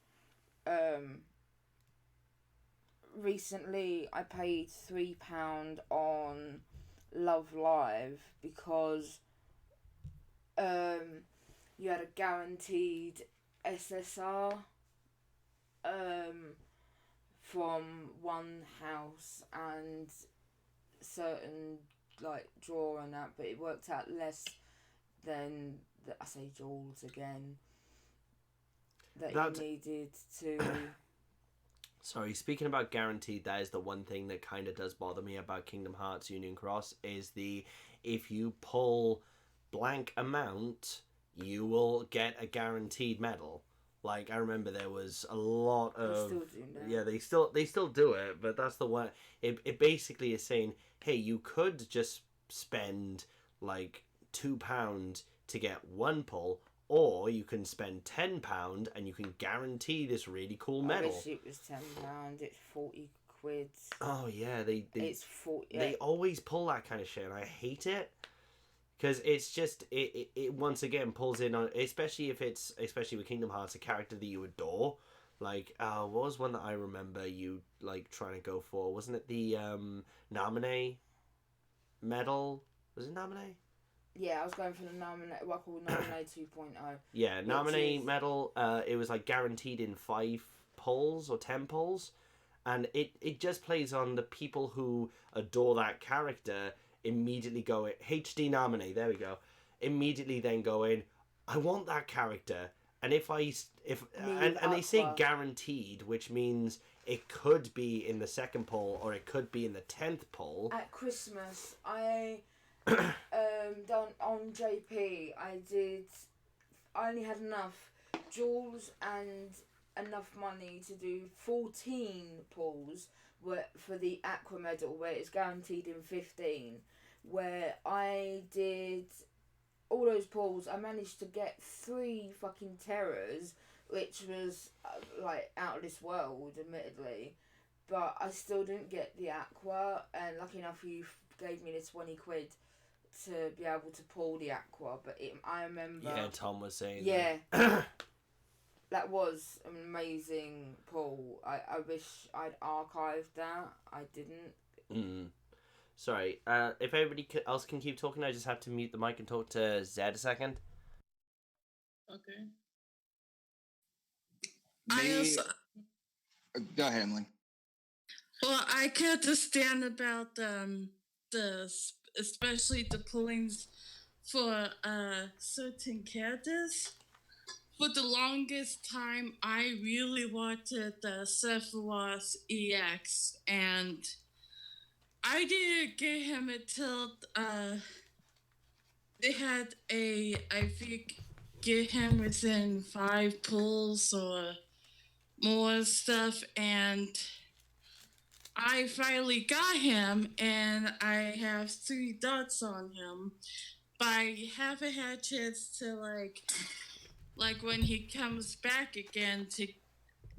Recently I paid £3 on Love Live because you had a guaranteed SSR from one house and certain like draw and that, but it worked out less than I say joules again that you needed to. Sorry, speaking about guaranteed, that is the one thing that kind of does bother me about Kingdom Hearts Union Cross is if you pull blank amount, you will get a guaranteed medal. Like, I remember there was a lot of... They still do that. Yeah, they still do it, but that's the one... It basically is saying, hey, you could just spend, like, £2 to get one pull, or you can spend £10 and you can guarantee this really cool medal. I wish it was £10. It's 40 quid. Oh, yeah, It's 40... Yeah. They always pull that kind of shit, and I hate it. Because it's just, it once again pulls in on, especially with Kingdom Hearts, a character that you adore. Like, what was one that I remember you, like, trying to go for? Wasn't it the, Naminé medal? Was it Naminé? Yeah, I was going for the Naminé, what I call Naminé 2.0. Yeah, Naminé medal, it was, like, guaranteed in 5 pulls or 10 pulls. And it just plays on the people who adore that character immediately going HD Naminé, there we go, immediately then going, I want that character, and and they say guaranteed, which means it could be in the second poll or it could be in the 10th poll. At Christmas I done on JP, I only had enough joules and enough money to do 14 pulls for the Aqua medal, where it's guaranteed in 15, where I did all those pulls. I managed to get 3 fucking terrors, which was like out of this world, admittedly, but I still didn't get the Aqua, and lucky enough you gave me the 20 quid to be able to pull the Aqua, but I remember... Yeah, Tom was saying yeah, that was an amazing pull. I wish I'd archived that. I didn't. Sorry, if everybody else can keep talking, I just have to mute the mic and talk to Zed a second. Okay. Go ahead, Emily. Well, I can understand about especially the pullings for certain characters. For the longest time, I really wanted the Sephiroth EX, and I didn't get him until they had I think, get him within 5 pulls or more stuff, and I finally got him, and I have 3 dots on him, but I haven't had a chance to, like when he comes back again, to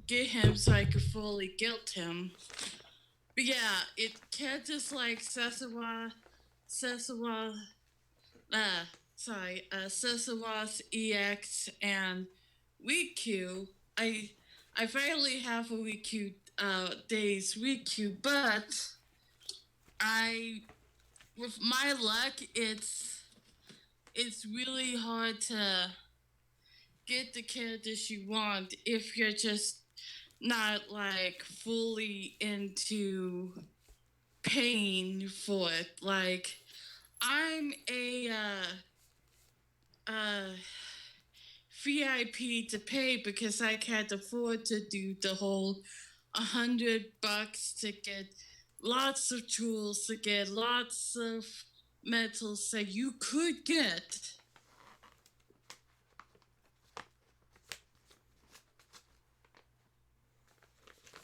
get him so I could fully guilt him. But yeah, it can't just like Sephiroth EX and Riku. I finally have a Riku days Riku, but with my luck, it's really hard to get the characters you want if you're just not like fully into paying for it. Like, I'm a VIP to pay because I can't afford to do the whole $100 to get lots of tools, to get lots of metals that you could get.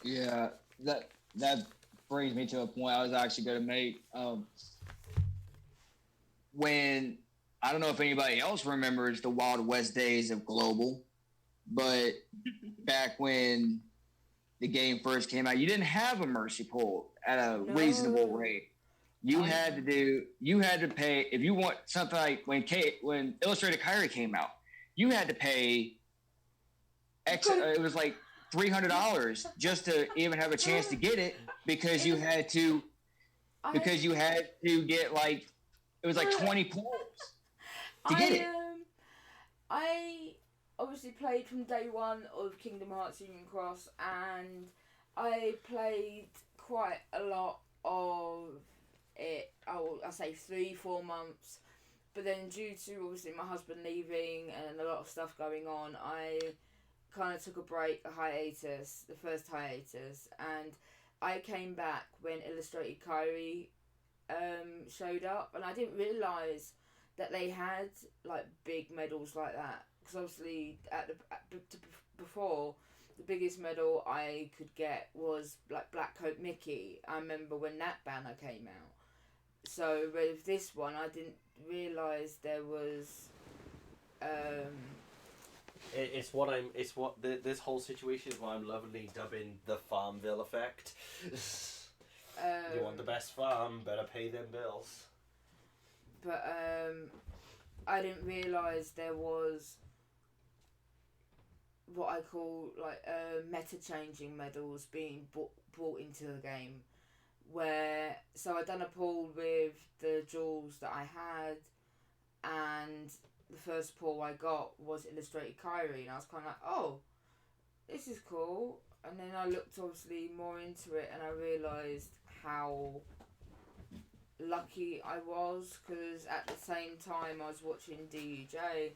Yeah, that brings me to a point I was actually going to make. When I don't know if anybody else remembers the Wild West days of Global, but back when the game first came out, you didn't have a mercy pull at a reasonable rate. You had to pay if you want something like when Illustrated Kyrie came out, you had to pay it was like $300 just to even have a chance to get it because you had to get like it was like 20 pulls to get it. I obviously played from day one of Kingdom Hearts Union Cross, and I played quite a lot of it. I say 3-4 months, but then due to obviously my husband leaving and a lot of stuff going on, I kind of took a hiatus, the first hiatus, and I came back when Illustrated Kyrie showed up, and I didn't realise that they had like big medals like that, because obviously before, the biggest medal I could get was like Black Coat Mickey. I remember when that banner came out. So with this one, I didn't realise there was this whole situation is what I'm lovingly dubbing the Farmville effect. You want the best farm, better pay them bills. But I didn't realise there was what I call like meta changing medals being brought into the game. So I done a pull with the jewels that I had, and the first pull I got was Illustrated Kyrie, and I was kind of like, oh, this is cool. And then I looked obviously more into it, and I realised how lucky I was, because at the same time I was watching DUJ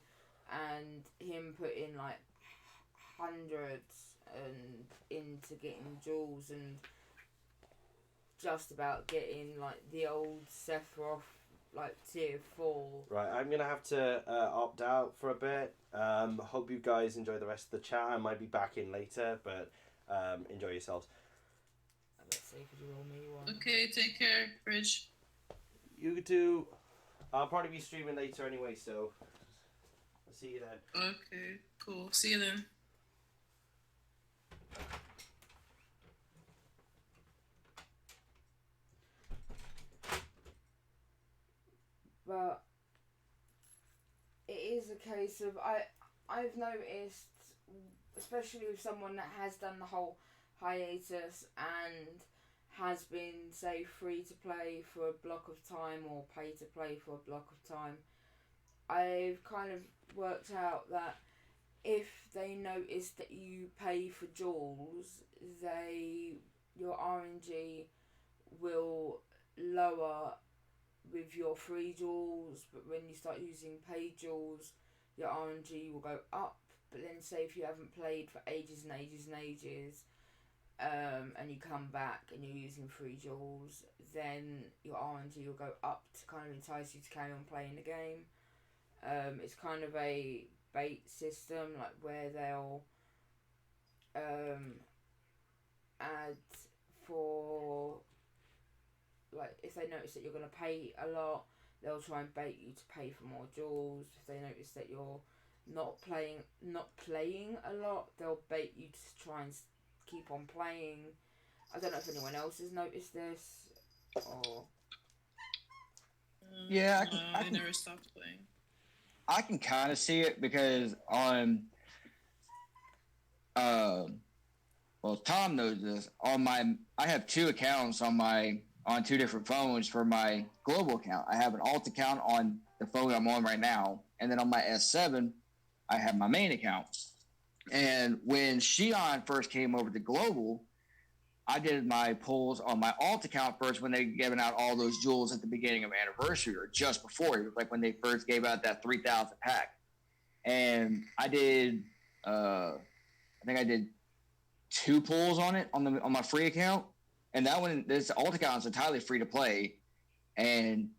and him put in like hundreds and into getting jewels and just about getting like the old Sephiroth like tier 4. Right, I'm gonna have to opt out for a bit. Hope you guys enjoy the rest of the chat. I might be back in later, but enjoy yourselves. Let's see, could you roll me one? Okay, take care, Bridge. You too. I'll probably be streaming later anyway, so I'll see you then. Okay, cool. See you then. But it is a case of I've noticed, especially with someone that has done the whole hiatus and has been, say, free to play for a block of time or pay to play for a block of time, I've kind of worked out that if they notice that you pay for jewels, your RNG will lower with your free jewels, but when you start using paid jewels, your RNG will go up. But then say if you haven't played for ages and ages and ages, and you come back and you're using free jewels, then your RNG will go up to kind of entice you to carry on playing the game. It's kind of a bait system, like where they'll add for, like, if they notice that you're going to pay a lot, they'll try and bait you to pay for more jewels. If they notice that you're not playing a lot, they'll bait you to try and keep on playing. I don't know if anyone else has noticed this, or... Yeah, I never stopped playing. I can kind of see it because on, well, Tom knows this. I have 2 accounts on 2 different phones for my global account. I have an alt account on the phone I'm on right now, and then on my S7, I have my main account. And when Shion first came over to global, I did my pulls on my alt account first when they giving out all those jewels at the beginning of Anniversary or just before, like when they first gave out that 3,000 pack. And I did, I think I did 2 pulls on it on my free account, and that one, this alt account is entirely free to play, and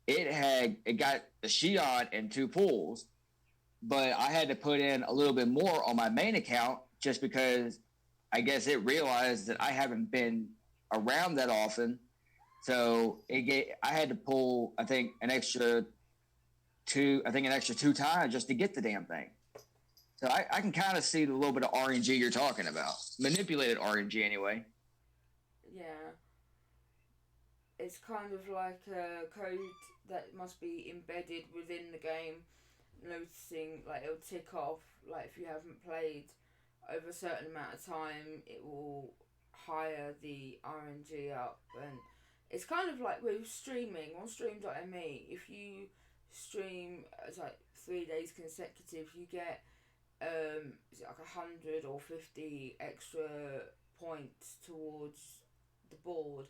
it got the Shion and 2 pulls, but I had to put in a little bit more on my main account just because I guess it realized that I haven't been around that often. So I had to pull, I think, an extra 2 times just to get the damn thing. So I can kind of see the little bit of RNG you're talking about. Manipulated RNG anyway. Yeah. It's kind of like a code that must be embedded within the game, noticing, like, it'll tick off, like, if you haven't played over a certain amount of time, it will hire the RNG up. And it's kind of like with streaming on stream.me. If you stream it's like 3 days consecutive, you get is it like 100 or 50 extra points towards the board.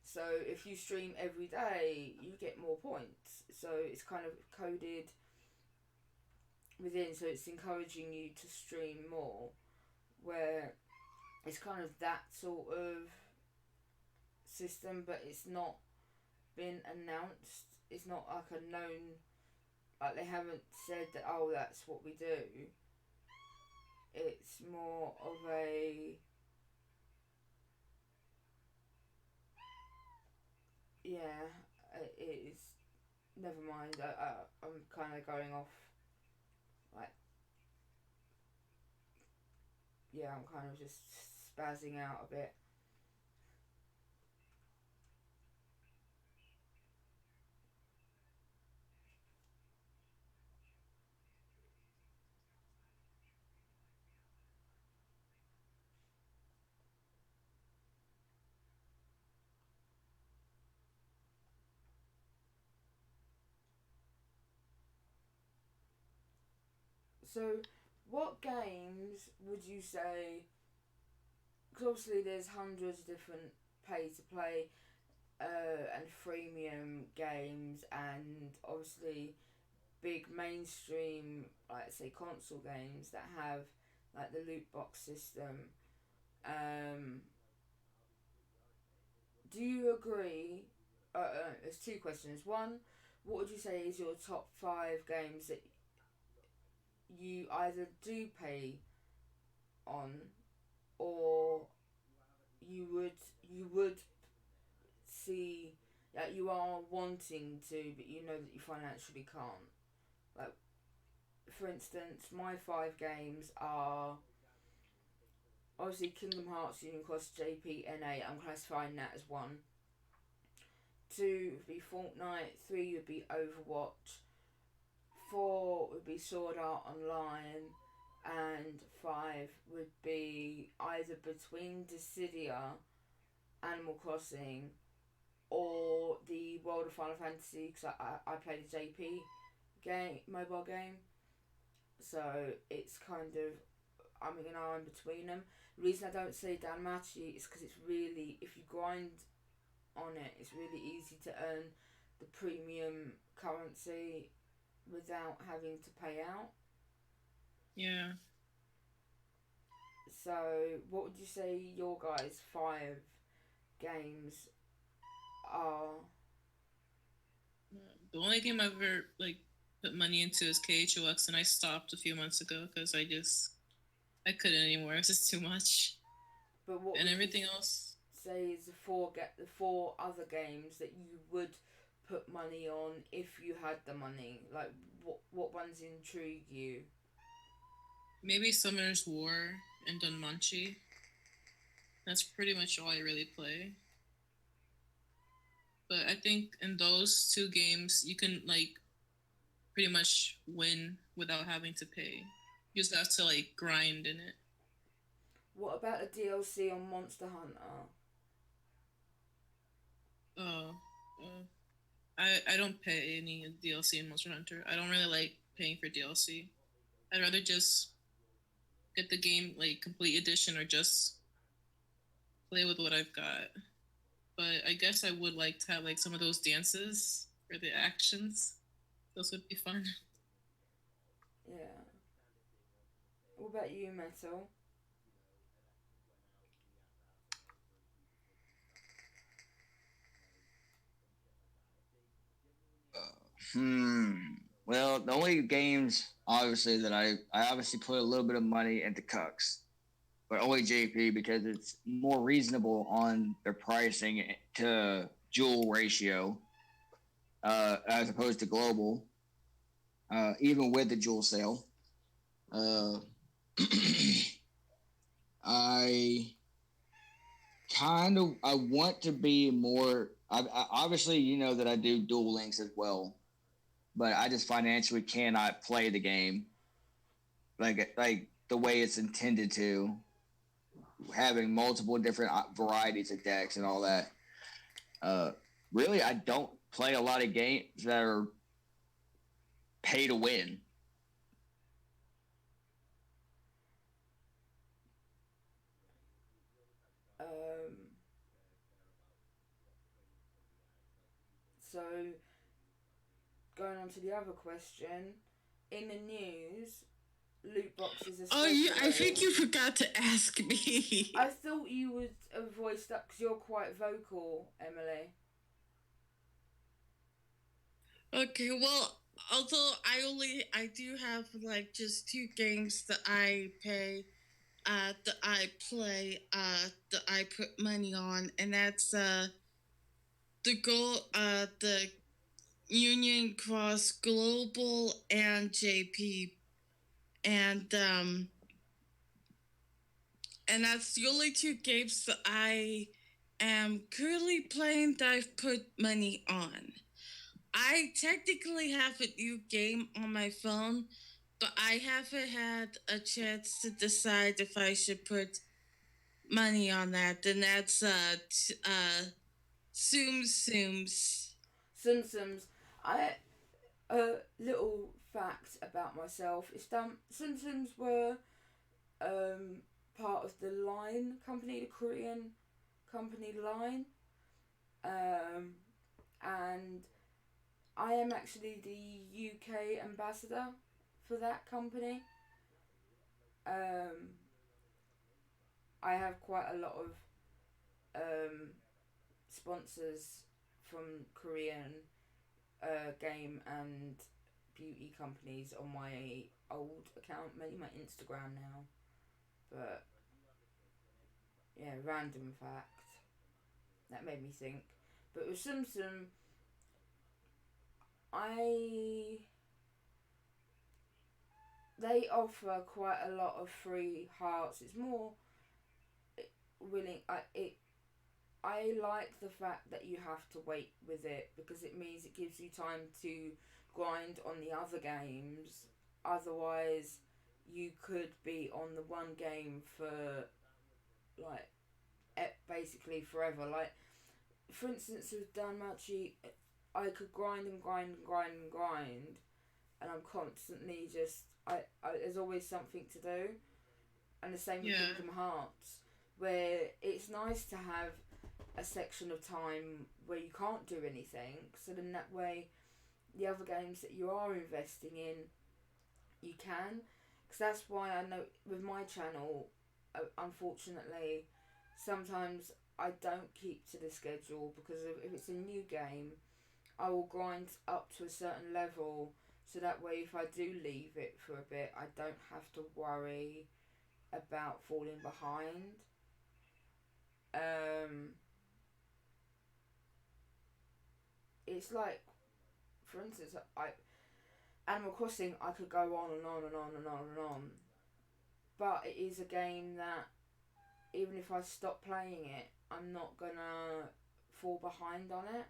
So if you stream every day, you get more points. So it's kind of coded within, so it's encouraging you to stream more, where it's kind of that sort of system, but it's not been announced. It's not like a known, like they haven't said that, oh, that's what we do. It's more of a, yeah, it is, never mind, I'm kind of going off, like, yeah, I'm kind of just spazzing out a bit. So, what games would you say? Because obviously there's hundreds of different pay-to-play and freemium games, and obviously big mainstream, like say console games that have like the loot box system. Do you agree? There's 2 questions. One, what would you say is your top 5 games that you either do pay on, or you would see that you are wanting to, but you know that you financially can't? Like, for instance, my 5 games are obviously Kingdom Hearts Union Cross JPNA. I'm classifying that as 1. 2 would be Fortnite. 3 would be Overwatch. 4 would be Sword Art Online, and 5 would be either between Dissidia, Animal Crossing, or the World of Final Fantasy, because I played a JP game, mobile game, so it's kind of, I'm in between them. The reason I don't say Danmachi is because it's really, if you grind on it, it's really easy to earn the premium currency without having to pay out. Yeah. So, what would you say your guys' 5 games are? The only game I've ever like put money into is KHOX, and I stopped a few months ago because I couldn't anymore. It was just too much. But what and everything else? Say is the 4 other games that you would put money on if you had the money. Like, what ones intrigue you? Maybe Summoner's War and Danmachi. That's pretty much all I really play. But I think in those 2 games, you can like pretty much win without having to pay. You just have to like grind in it. What about the DLC on Monster Hunter? I don't pay any DLC in Monster Hunter. I don't really like paying for DLC. I'd rather just get the game like complete edition or just play with what I've got. But I guess I would like to have like some of those dances or the actions. Those would be fun. Yeah. What about you, Metal? Well, the only games obviously that I obviously put a little bit of money into Cucks, but only JP because it's more reasonable on their pricing to jewel ratio as opposed to global, even with the jewel sale. Uh, I I want to be more. I obviously you know that I do dual links as well, but I just financially cannot play the game like the way it's intended to, having multiple different varieties of decks and all that. Uh, Really, I don't play a lot of games that are pay to win. Um, so, going on to the other question, in the news, loot boxes are. Oh, I think you forgot to ask me. I thought you would have voiced up because you're quite vocal, Emily. Okay, well, although I do have like just 2 games that I pay, that I play, that I put money on, and that's the Union Cross Global and JP, and that's the only 2 games that I am currently playing that I've put money on. I technically have a new game on my phone, but I haven't had a chance to decide if I should put money on that. And that's Tsum Tsums. A little fact about myself is Tsums were part of the Line company, the Korean company Line, and I am actually the UK ambassador for that company. I have quite a lot of sponsors from Korean game and beauty companies on my old account, mainly my Instagram now. But yeah, random fact that made me think. But with Simsum, they offer quite a lot of free hearts. It's more willing. I like the fact that you have to wait with it because it means it gives you time to grind on the other games. Otherwise, you could be on the one game for like basically forever. Like, for instance, with Danmachi, I could grind and grind and grind and grind, and I'm constantly just there's always something to do. And the same with Kingdom Hearts, where it's nice to have a section of time where you can't do anything, so then that way the other games that you are investing in you can, because that's why I know with my channel, unfortunately sometimes I don't keep to the schedule, because if it's a new game I will grind up to a certain level, so that way if I do leave it for a bit I don't have to worry about falling behind. It's like, for instance, Animal Crossing, I could go on and on and on and on and on, but it is a game that even if I stop playing it, I'm not gonna fall behind on it.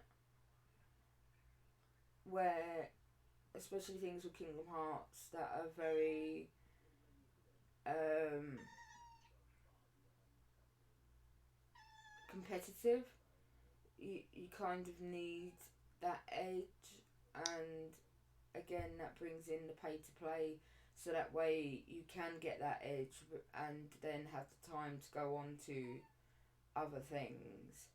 Where, especially things with Kingdom Hearts that are very competitive, you kind of need that edge, and again that brings in the pay to play, so that way you can get that edge and then have the time to go on to other things.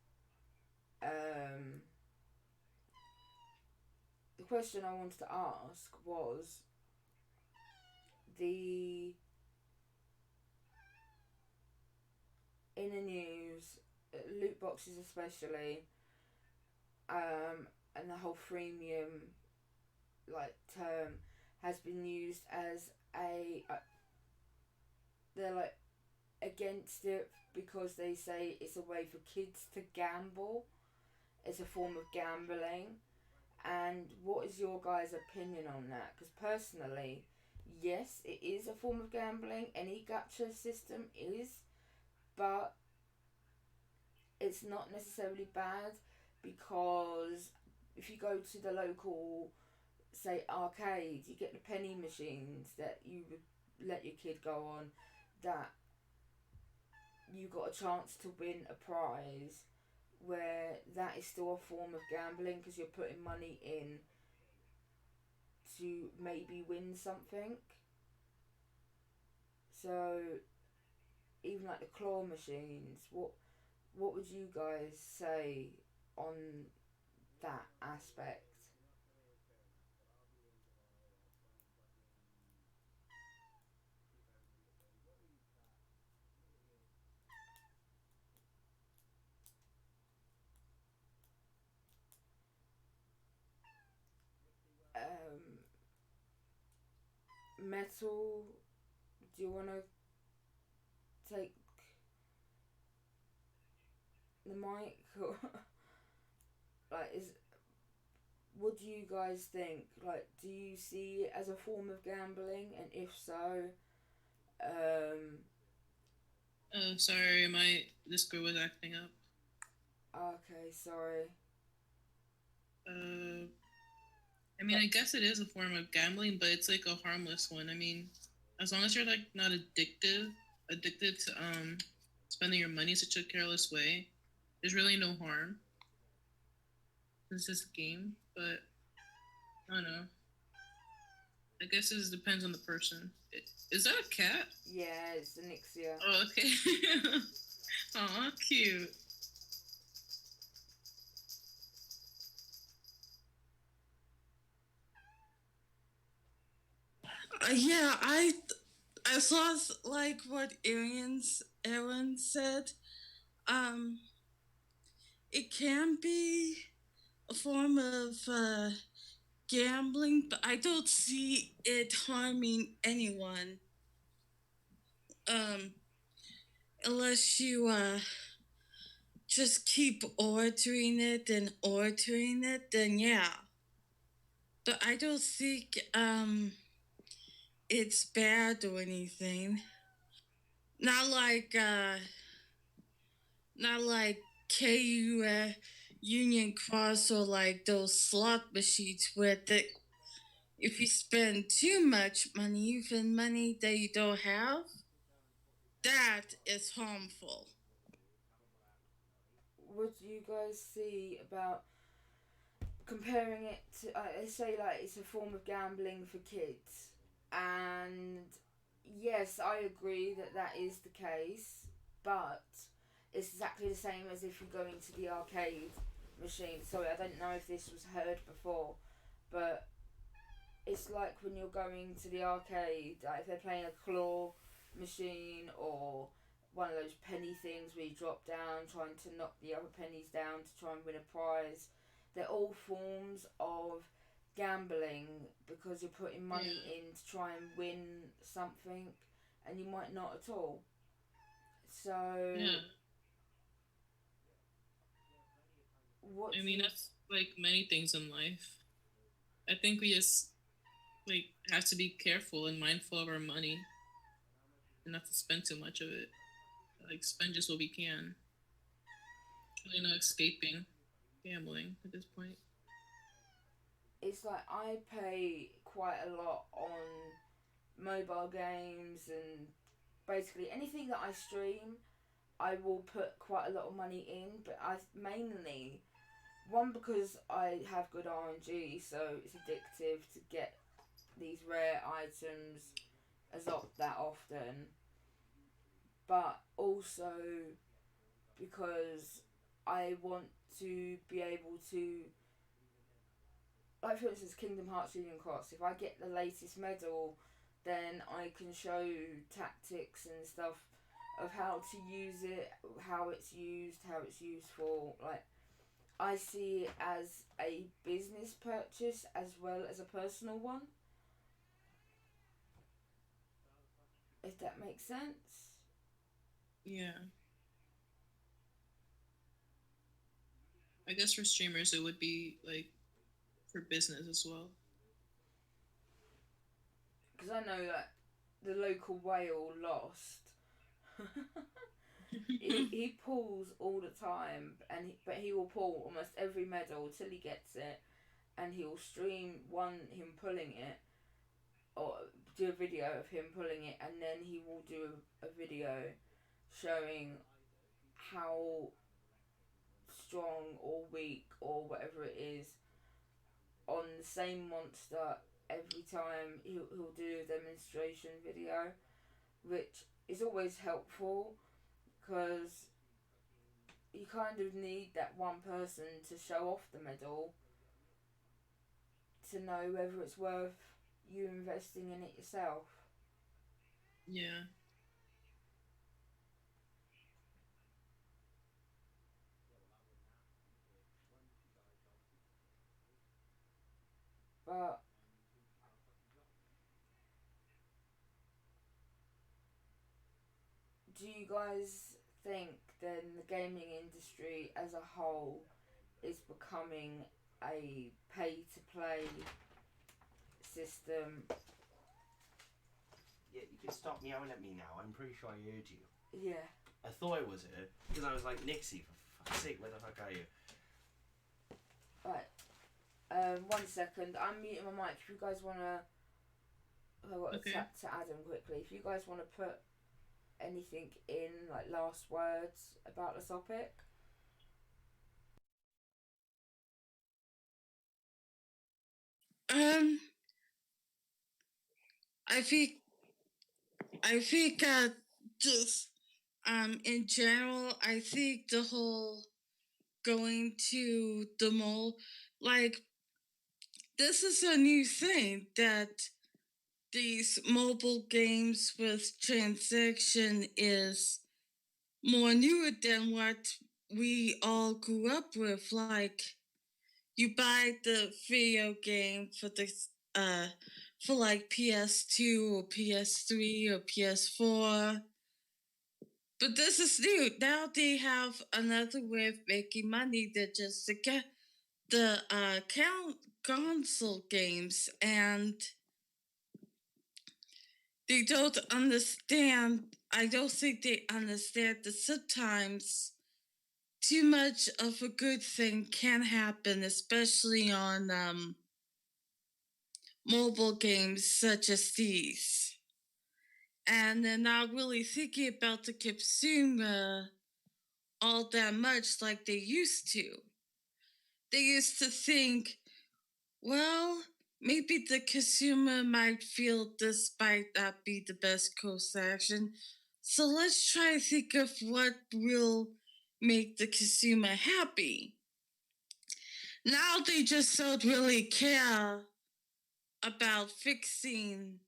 The question I wanted to ask was in the news, loot boxes especially, and the whole freemium term has been used as they're against it because they say it's a way for kids to gamble. It's a form of gambling. And what is your guys' opinion on that? Because personally, yes, it is a form of gambling. Any gacha system is, but it's not necessarily bad, because if you go to the local, say, arcade, you get the penny machines that you would let your kid go on, that you got a chance to win a prize, where that is still a form of gambling because you're putting money in to maybe win something. So even the claw machines, what would you guys say on that aspect? Metal, do you want to take the mic? Or what do you guys think? Do you see it as a form of gambling? And if so, Oh, sorry, my Discord was acting up. okay, sorry. I mean, I guess it is a form of gambling, but it's a harmless one. I mean, as long as you're not addicted to spending your money in such a careless way, there's really no harm. It's just a game, but I don't know. I guess it depends on the person. Is that a cat? Yeah, it's Anixia. Oh, okay. Aw, cute. Yeah, I saw what Aaron said. It can be a form of gambling, but I don't see it harming anyone. Unless you just keep ordering it, then yeah. But I don't think it's bad or anything. Not like KU Union Cross or those slot machines where if you spend too much money, even money that you don't have, that is harmful. What do you guys see about comparing it to, they say it's a form of gambling for kids, and yes, I agree that is the case, but it's exactly the same as if you're going to the arcade machine. Sorry, I don't know if this was heard before, but it's like when you're going to the arcade, if they're playing a claw machine or one of those penny things where you drop down trying to knock the other pennies down to try and win a prize. They're all forms of gambling because you're putting money in to try and win something, and you might not at all. So, what? I mean, that's many things in life. I think we just have to be careful and mindful of our money, and not to spend too much of it. Spend just what we can. Really no escaping gambling at this point. It's I pay quite a lot on mobile games, and basically anything that I stream, I will put quite a lot of money in, but I mainly, one, because I have good RNG, so it's addictive to get these rare items that often, but also because I want to be able to, like for instance, Kingdom Hearts Union Cross. If I get the latest medal, then I can show tactics and stuff of how to use it, how it's useful. Like, I see it as a business purchase as well as a personal one. If that makes sense. Yeah. I guess for streamers it would be like for business as well. Because I know that the local whale lost. he pulls all the time, but he will pull almost every medal till he gets it, and he will stream him pulling it, or do a video of him pulling it, and then he will do a video showing how strong or weak or whatever it is on the same monster every time. He'll do a demonstration video, which is always helpful because you kind of need that one person to show off the medal to know whether it's worth you investing in it yourself. Yeah. But do you guys think then the gaming industry as a whole is becoming a pay-to-play system? Yeah, you can stop meowing at me now. I'm pretty sure I heard you. Yeah. I thought it was her, because I was like, Nixie, for fuck's sake, where the fuck are you? Right. 1 second. I'm muting my mic. If you guys want to... I've got Okay. to chat to Adam quickly. If you guys want to put anything in, like last words about the topic. I think just in general, I think the whole going to the mall, like, this is a new thing that these mobile games with transaction is more newer than what we all grew up with. Like, you buy the video game for like PS2 or PS3 or PS4. But this is new. Now they have another way of making money than just to get the console games, and they don't understand. I don't think they understand that sometimes too much of a good thing can happen, especially on mobile games such as these. And they're not really thinking about the consumer all that much like they used to. They used to think, well, maybe the consumer might feel this might not be the best course of action. So let's try to think of what will make the consumer happy. Now they just don't really care about fixing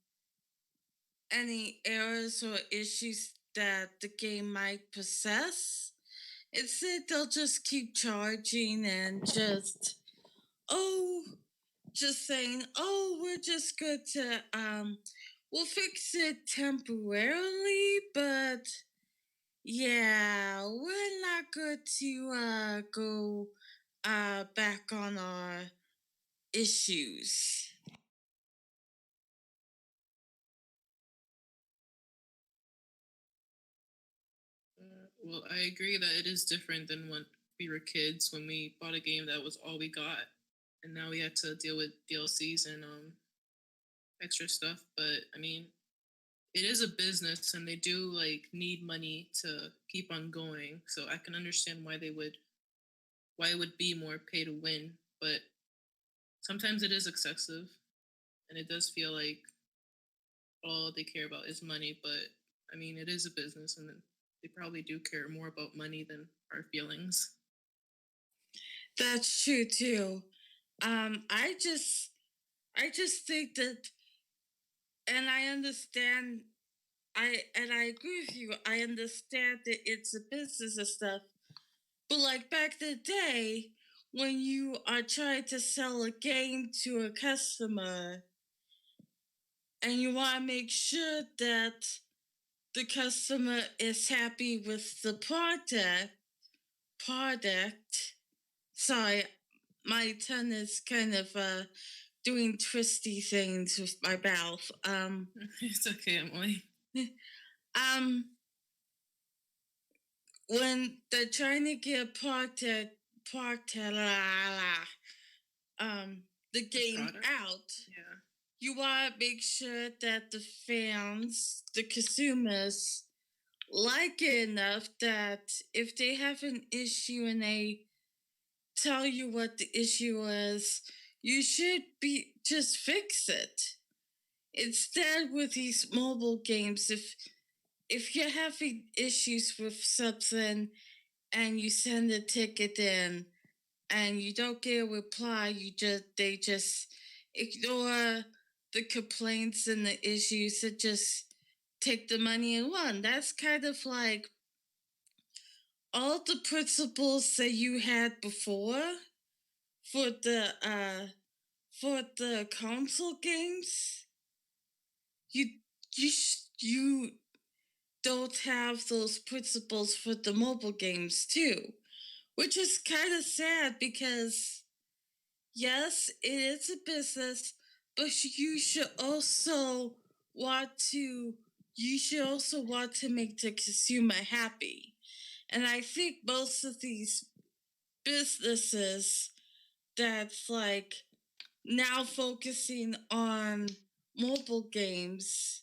any errors or issues that the game might possess. Instead, they'll just keep charging and just saying, we're just good to, we'll fix it temporarily, but yeah, we're not good to go back on our issues. Well, I agree that it is different than when we were kids, when we bought a game that was all we got, and now we had to deal with DLCs and extra stuff. But I mean, it is a business, and they do like need money to keep on going. So I can understand why it would be more pay to win. But sometimes it is excessive, and it does feel like all they care about is money. But I mean, it is a business, and they probably do care more about money than our feelings. That's true too. I just think that, and I understand. I agree with you. I understand that it's a business and stuff, but like back in the day, when you are trying to sell a game to a customer, and you want to make sure that the customer is happy with the product. Sorry, my tongue is kind of doing twisty things with my mouth. It's okay, Emily. When they're trying to get the game out, yeah, you want to make sure that the fans, the consumers, like it enough that if they have an issue and they tell you what the issue is, you should just fix it. Instead, with these mobile games, if you're having issues with something and you send a ticket in and you don't get a reply, they just ignore the complaints and the issues and just take the money and run. That's kind of like all the principles that you had before for the console games. You don't have those principles for the mobile games too, which is kind of sad because yes, it is a business, but you should also want to make the consumer happy. And I think most of these businesses that's like now focusing on mobile games,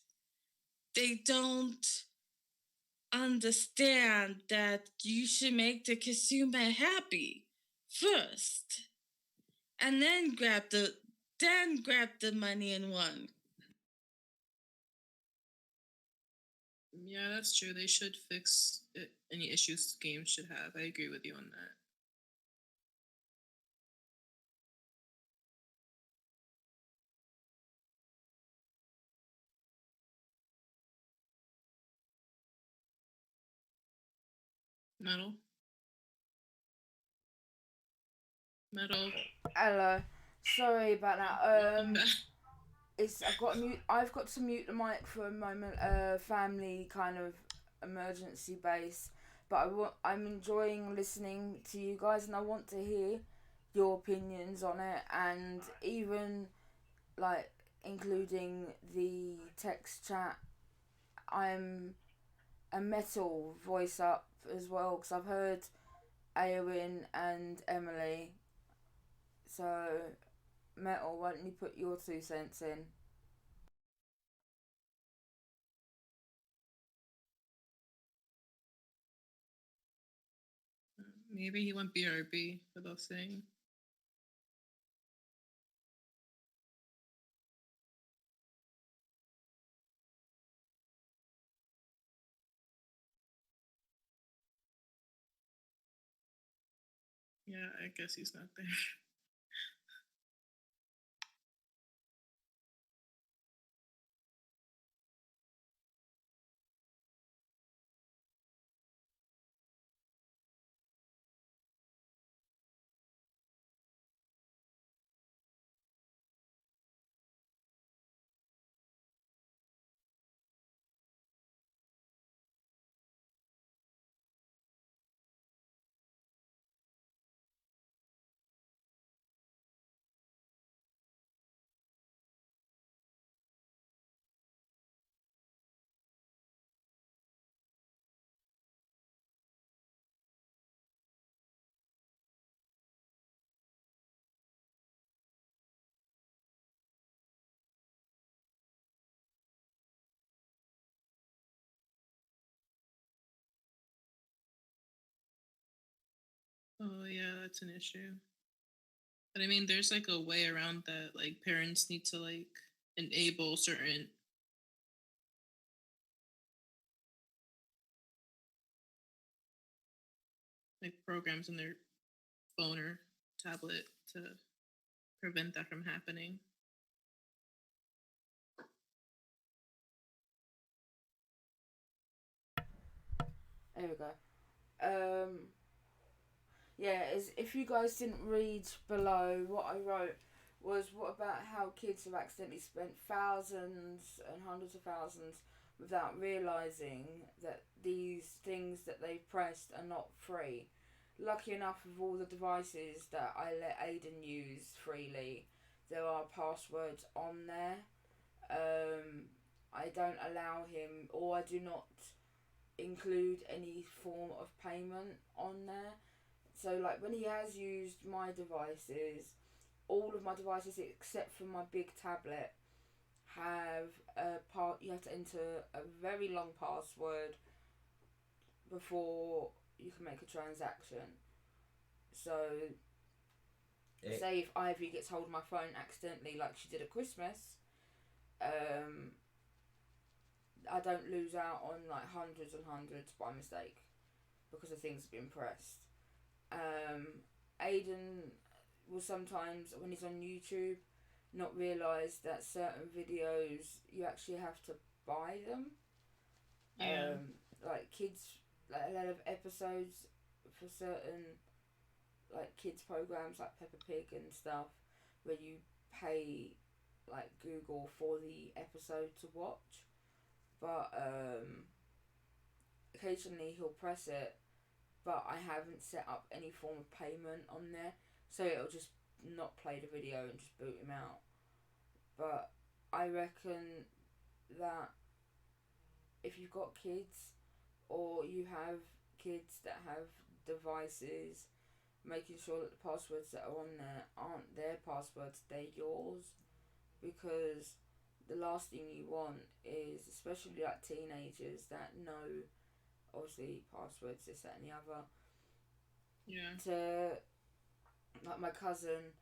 they don't understand that you should make the consumer happy first and then grab the money and run. Yeah, that's true. They should fix any issues games should have. I agree with you on that. Metal. Hello. Sorry about that. I've got to mute the mic for a moment. Family kind of emergency base, but I'm enjoying listening to you guys, and I want to hear your opinions on it, and even like including the text chat. I'm a metal voice up as well because I've heard Eowyn and Emily. So, Metal, why don't you put your 2 cents in? Maybe he went BRB without saying. Yeah, I guess he's not there. Oh yeah, that's an issue. But I mean, there's like a way around that. Like parents need to like enable certain like programs in their phone or tablet to prevent that from happening. There we go. Yeah, if you guys didn't read below, what I wrote was what about how kids have accidentally spent thousands and hundreds of thousands without realising that these things that they've pressed are not free. Lucky enough, with all the devices that I let Aiden use freely, there are passwords on there. I don't allow him, or I do not include any form of payment on there. So, like, when he has used my devices, all of my devices except for my big tablet have you have to enter a very long password before you can make a transaction. So, say if Ivy gets hold of my phone accidentally, like she did at Christmas, I don't lose out on like hundreds and hundreds by mistake because the things have been pressed. Aiden will sometimes, when he's on YouTube, not realise that certain videos you actually have to buy them. Yeah. Like kids, like a lot of episodes for certain like kids programs like Peppa Pig and stuff, where you pay like Google for the episode to watch, but occasionally he'll press it, but I haven't set up any form of payment on there, so it'll just not play the video and just boot him out. But I reckon that if you've got kids, or you have kids that have devices, making sure that the passwords that are on there aren't their passwords, they're yours. Because the last thing you want is, especially like teenagers that know, obviously, passwords, this, that and the other. Yeah. To, like my cousin,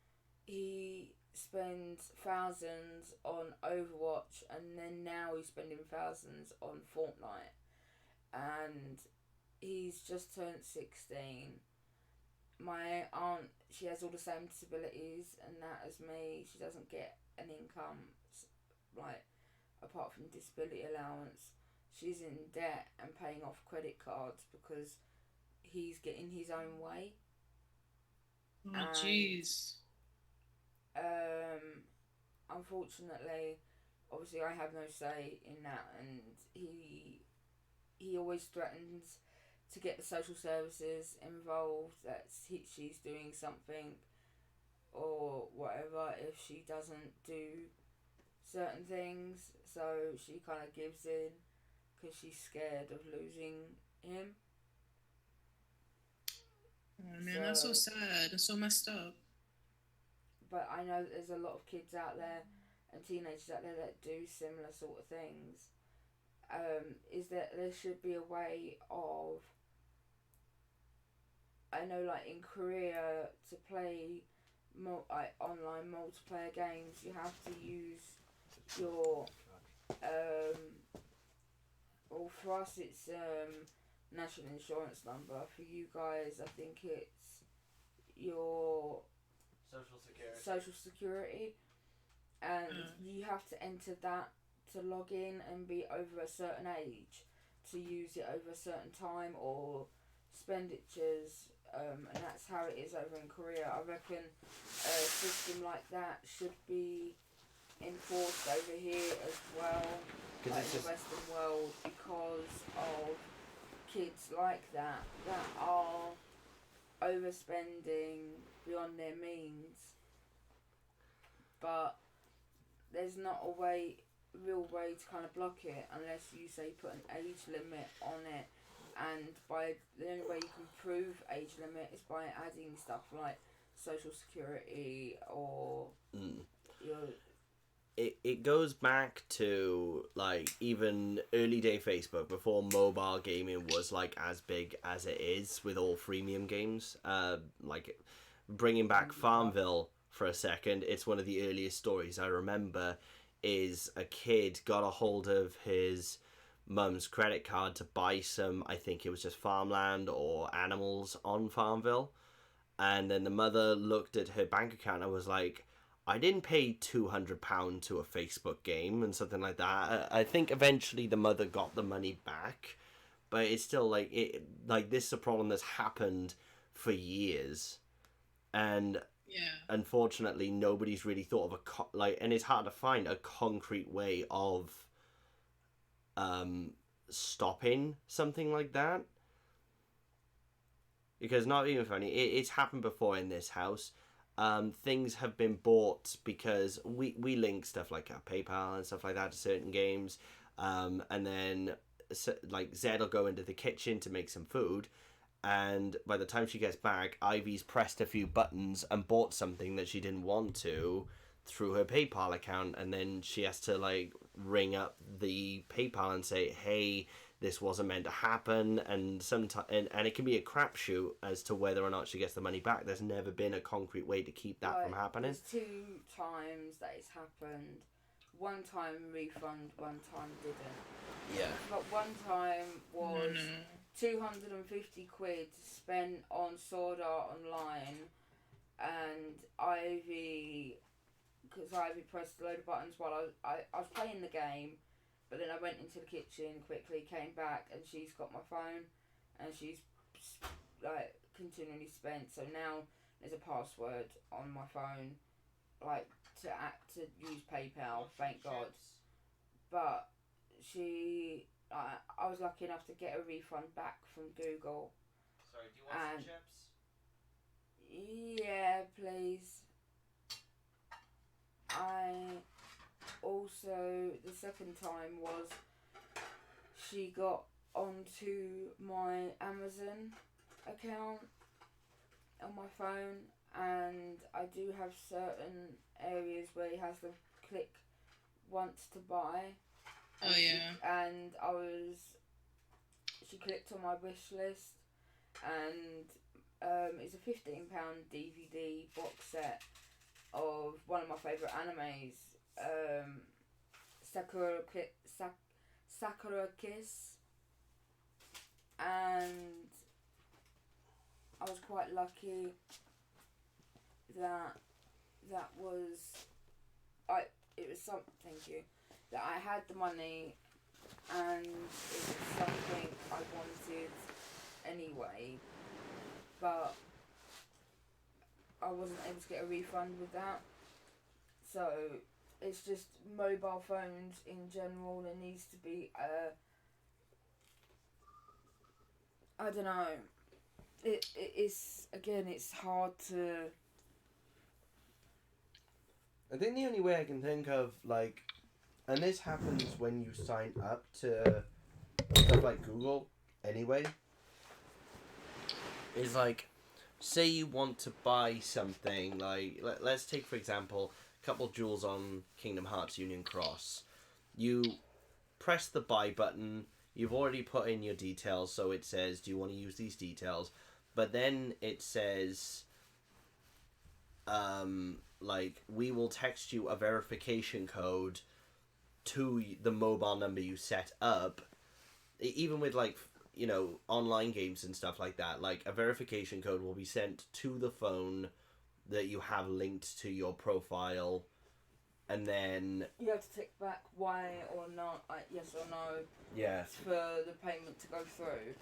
he spends thousands on Overwatch, and then now he's spending thousands on Fortnite. And he's just turned 16. My aunt, she has all the same disabilities and that as me. She doesn't get an income, like, apart from disability allowance. She's in debt and paying off credit cards because he's getting his own way. Oh, jeez. Unfortunately, obviously I have no say in that, and he always threatens to get the social services involved, that she's doing something or whatever if she doesn't do certain things. So she kind of gives in because she's scared of losing him. Oh man, that's so sad. It's so messed up. But I know that there's a lot of kids out there and teenagers out there that do similar sort of things. Is that there should be a way of, I know, like in Korea, to play like online multiplayer games, you have to use your well, for us it's national insurance number. For you guys, I think it's your social security, and you have to enter that to log in and be over a certain age to use it over a certain time, or expenditures, and that's how it is over in Korea. I reckon a system like that should be enforced over here as well, like in the Western world, because of kids like that are overspending beyond their means. But there's not a real way to kind of block it unless you say put an age limit on it, and the only way you can prove age limit is by adding stuff like social security or your. It goes back to like even early day Facebook, before mobile gaming was like as big as it is with all freemium games. Like bringing back Farmville for a second, it's one of the earliest stories I remember. Is a kid got a hold of his mum's credit card to buy some, I think it was just farmland or animals on Farmville. And then the mother looked at her bank account and was like, I didn't pay £200 to a Facebook game and something like that. I think eventually the mother got the money back, but it's still like, this is a problem that's happened for years. And unfortunately, nobody's really thought of and it's hard to find a concrete way of stopping something like that, because not even funny, it's happened before in this house. Things have been bought because we link stuff like our PayPal and stuff like that to certain games, and then like Zed will go into the kitchen to make some food, and by the time she gets back, Ivy's pressed a few buttons and bought something that she didn't want to through her PayPal account, and then she has to like ring up the PayPal and say, hey, this wasn't meant to happen, and it can be a crapshoot as to whether or not she gets the money back. There's never been a concrete way to keep that from happening. There's 2 times that it's happened. One time refund, one time didn't. Yeah. But one time was 250 quid spent on Sword Art Online, and Ivy, because Ivy pressed a load of buttons while I was playing the game. But then I went into the kitchen quickly, came back, and she's got my phone, and she's like continually spent. So now there's a password on my phone, like to use PayPal. Thank God. But I was lucky enough to get a refund back from Google. Sorry, do you want some chips? Yeah, please. Also, the second time was she got onto my Amazon account on my phone, and I do have certain areas where you have to click once to buy. Oh, yeah. And she clicked on my wish list, and it's a £15 DVD box set of one of my favourite animes, SakuraGGCUK, and I was quite lucky that I had the money, and it was something I wanted anyway, but I wasn't able to get a refund with that. So it's just mobile phones in general. There needs to be I don't know. It's again, it's hard to. I think the only way I can think of, like, and this happens when you sign up to stuff like Google anyway, is like, say you want to buy something, like, let's take for example a couple jewels on Kingdom Hearts Union Cross. You press the buy button, you've already put in your details, so it says, do you want to use these details? But then it says, like, we will text you a verification code to the mobile number you set up. Even with, like, you know, online games and stuff like that, like, a verification code will be sent to the phone that you have linked to your profile, and then you have to tick back why or not, yes or no. Yeah. For the payment to go through.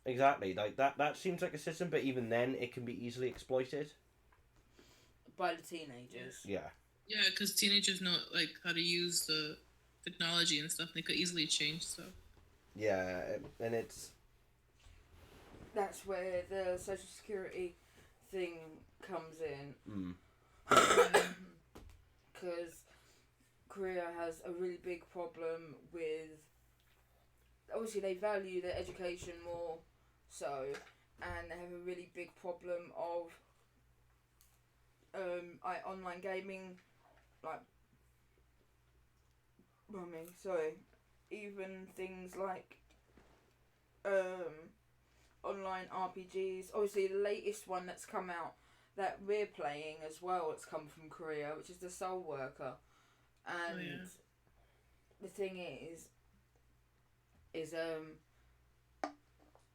Exactly, like that seems like a system, but even then it can be easily exploited by the teenagers. Yeah. Yeah, because teenagers know like how to use the technology and stuff. They could easily change stuff. Yeah, and that's where the Social Security thing comes in. Because Korea has a really big problem with. Obviously, they value their education more, so, and they have a really big problem of online gaming, like, even things like online RPGs. Obviously, the latest one that's come out that we're playing as well, it's come from Korea, which is the Soul Worker, and the thing is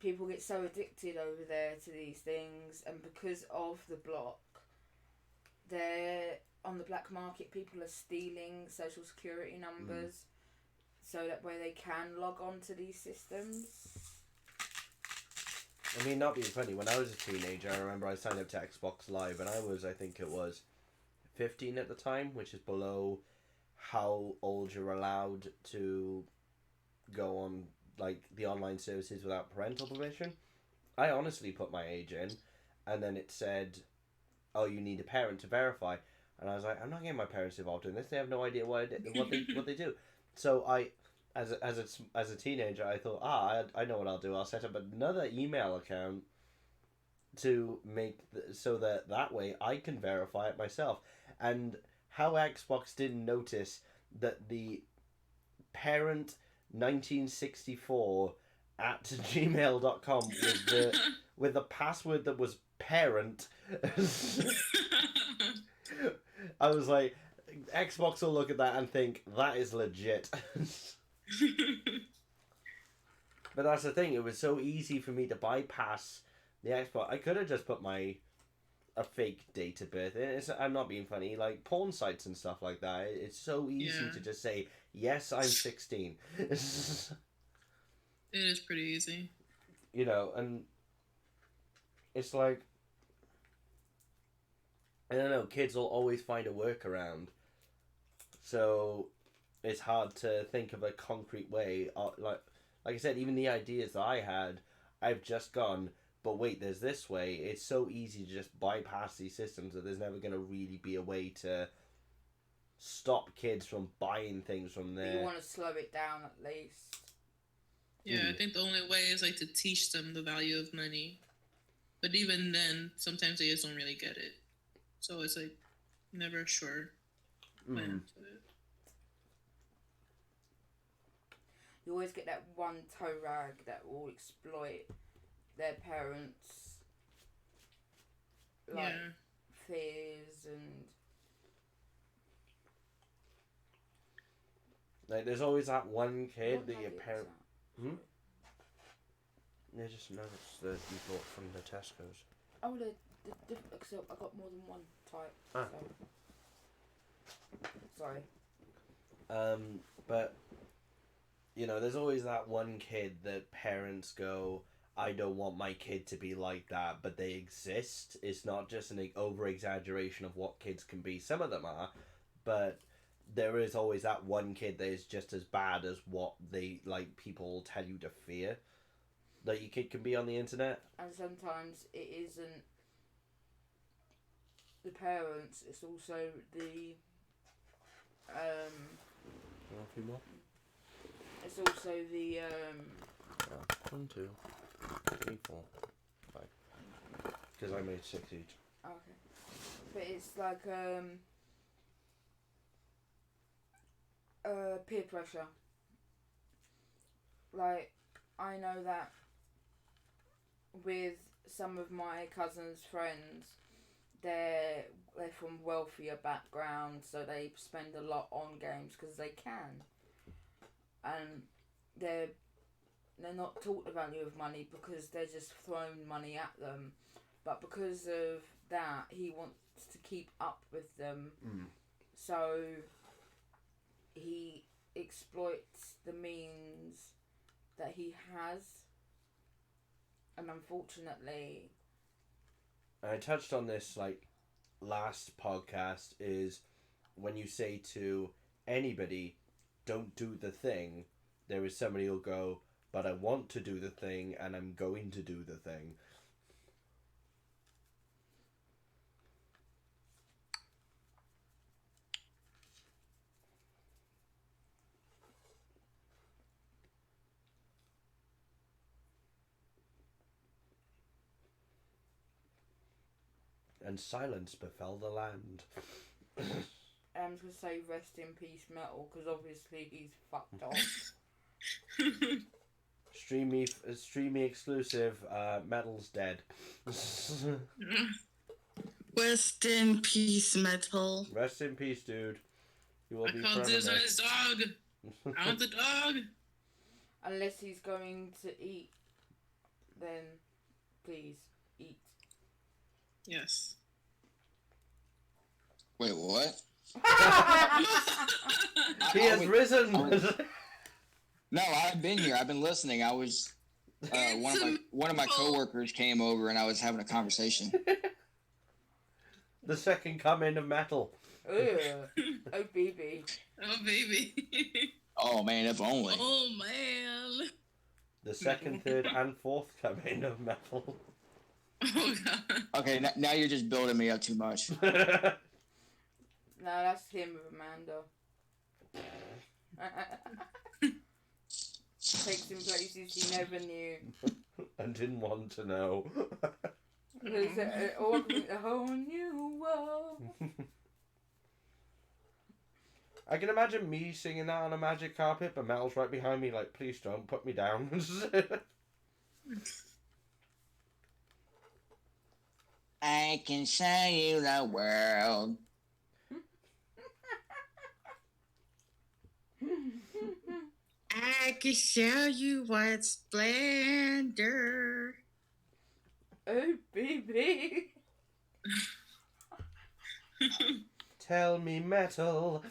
people get so addicted over there to these things, and because of the block, they're on the black market. People are stealing social security numbers, so that way they can log on to these systems. I mean, not being funny, when I was a teenager, I remember I signed up to Xbox Live, and I think it was 15 at the time, which is below how old you're allowed to go on, like, the online services without parental permission. I honestly put my age in, and then it said, oh, you need a parent to verify. And I was like, I'm not getting my parents involved in this. They have no idea what they do. So I, as a teenager, I thought, I know what I'll do. I'll set up another email account to make so that way I can verify it myself. And how Xbox didn't notice that the parent 1964 at gmail.com with the password that was parent. I was like, Xbox will look at that and think that is legit. But that's the thing, it was so easy for me to bypass the Xbox. I could have just put a fake date of birth in. I'm not being funny, like porn sites and stuff like that. It's so easy to just say, yes, I'm 16. It is pretty easy. You know, and it's like, I don't know, kids will always find a workaround. So it's hard to think of a concrete way. Like I said, even the ideas that I had, I've just gone, but wait, there's this way. It's so easy to just bypass these systems that there's never going to really be a way to stop kids from buying things from there. You want to slow it down at least. Yeah, I think the only way is like to teach them the value of money. But even then, sometimes they just don't really get it. So it's like never sure plan to it. You always get that one toe rag that will exploit their parents' fears and like. There's always that one kid that your parent. Yeah, just noticed that you bought from the Tesco's. Oh, the different. Except I got more than one type. So. Sorry. But you know, there's always that one kid that parents go, I don't want my kid to be like that, but they exist. It's not just an over-exaggeration of what kids can be. Some of them are, but there is always that one kid that is just as bad as what they, like, people tell you to fear that your kid can be on the internet. And sometimes it isn't the parents, it's also the A few more? it's also the 1, 2, 3, 4, 5. Because I made 6 each. okay. But it's like peer pressure. Like, I know that with some of my cousin's friends, they're from wealthier backgrounds, so they spend a lot on games because they can, and they're not taught the value of money because they're just thrown money at them. But because of that, he wants to keep up with them, so he exploits the means that he has, and unfortunately, I touched on this like last podcast, is when you say to anybody, don't do the thing, there is somebody who'll go, but I want to do the thing and I'm going to do the thing. And silence befell the land. I'm just going to say rest in peace Metal, because obviously he's fucked off. Streamy exclusive, Metal's dead. Rest in peace, Metal. Rest in peace, dude. You will I be call forever this on missed. his dog. I want the dog. Unless he's going to eat, then please eat. Yes. Wait, what? He has risen. No, I've been here. I've been listening. I was one of my coworkers came over and I was having a conversation. The second coming of metal. Ugh. Oh, baby. Oh, baby. Oh man, if only. Oh man. The second, third, and fourth coming of metal. Oh, God. Okay, now you're just building me up too much. No, that's him with Amanda. Takes him places he never knew. And didn't want to know. There's a whole new world. I can imagine me singing that on a magic carpet, but Mel's right behind me like, please don't put me down. I can show you the world. I can show you what splendor. Oh, baby. Tell me metal.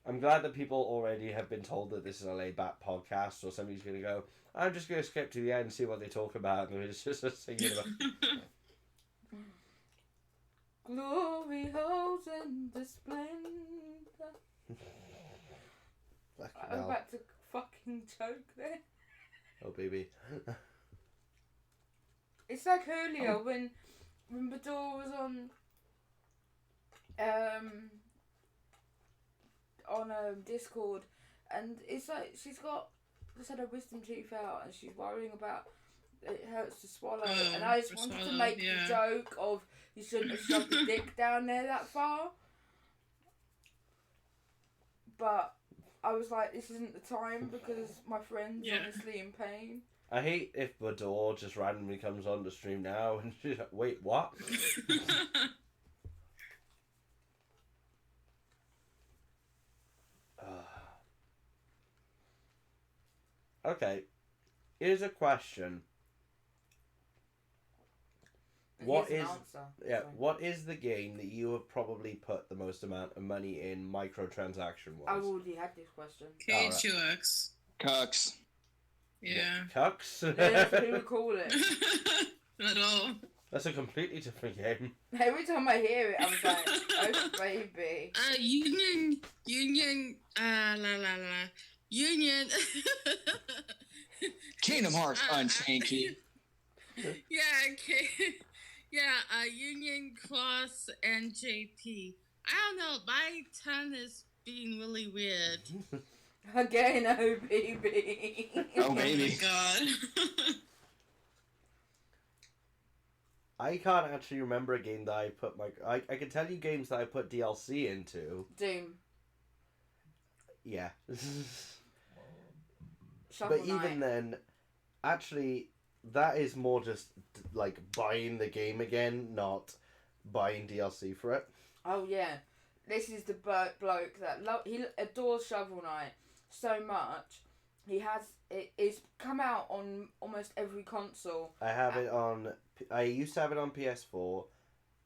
I'm glad that people already have been told that this is a laid-back podcast, or somebody's going to go, I'm just going to skip to the end and see what they talk about, and it's just us singing about... Glory holds in the splendor. I'm about to fucking choke there. Oh, baby. It's like earlier when Bador was on Discord, and it's like she's just had her wisdom teeth out and she's worrying about it hurts to swallow, and I just wanted to make the joke of you shouldn't have shoved the dick down there that far, but I was like, this isn't the time because my friend's honestly in pain. I hate if Bador just randomly comes on the stream now and she's like, wait, what? Okay, here's a question. What is the game that you have probably put the most amount of money in microtransaction-wise? I've already had this question. KHUX. Cucks. Yeah. Cucks? That's what we call it. Not at all. That's a completely different game. Every time I hear it, I'm like, oh baby. Union, Union. Kingdom Hearts Unchained Key. Union Cross and JP. I don't know, my tongue is being really weird. Again, oh baby. Oh baby. Oh my God. I can't actually remember a game that I put I can tell you games that I put DLC into. Doom. Yeah. Shovel But Knight. even then, actually, that is more just like buying the game again, not buying DLC for it. Oh yeah, this is the bloke that he adores Shovel Knight so much. It's come out on almost every console. I have it on. I used to have it on PS4.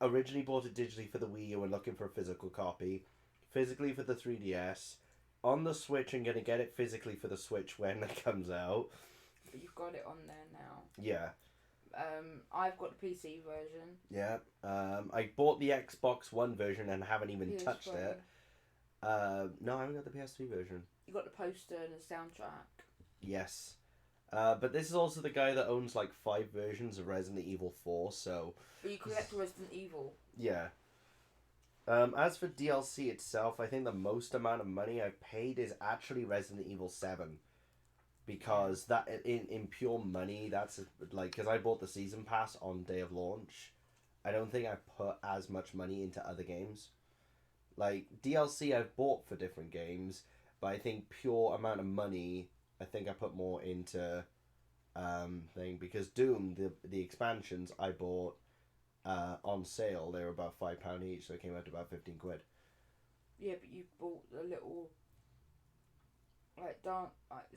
Originally bought it digitally for the Wii U and looking for a physical copy. Physically for the 3DS. On the Switch, I'm gonna get it physically for the Switch when it comes out. You've got it on there now. Yeah. I've got the PC version. Yeah. I bought the Xbox One version and haven't even touched it. No, I haven't got the PS3 version. You got the poster and the soundtrack. Yes. But this is also the guy that owns like 5 versions of Resident Evil 4, so... But you collect Resident Evil. Yeah. As for DLC itself, I think the most amount of money I've paid is actually Resident Evil 7. Because that in pure money, that's like... Because I bought the Season Pass on day of launch. I don't think I put as much money into other games. Like, DLC I've bought for different games, but I think pure amount of money... I think I put more into thing because Doom, the expansions I bought on sale, they were about £5 each, so it came out to about 15 quid. Yeah, but you bought the little like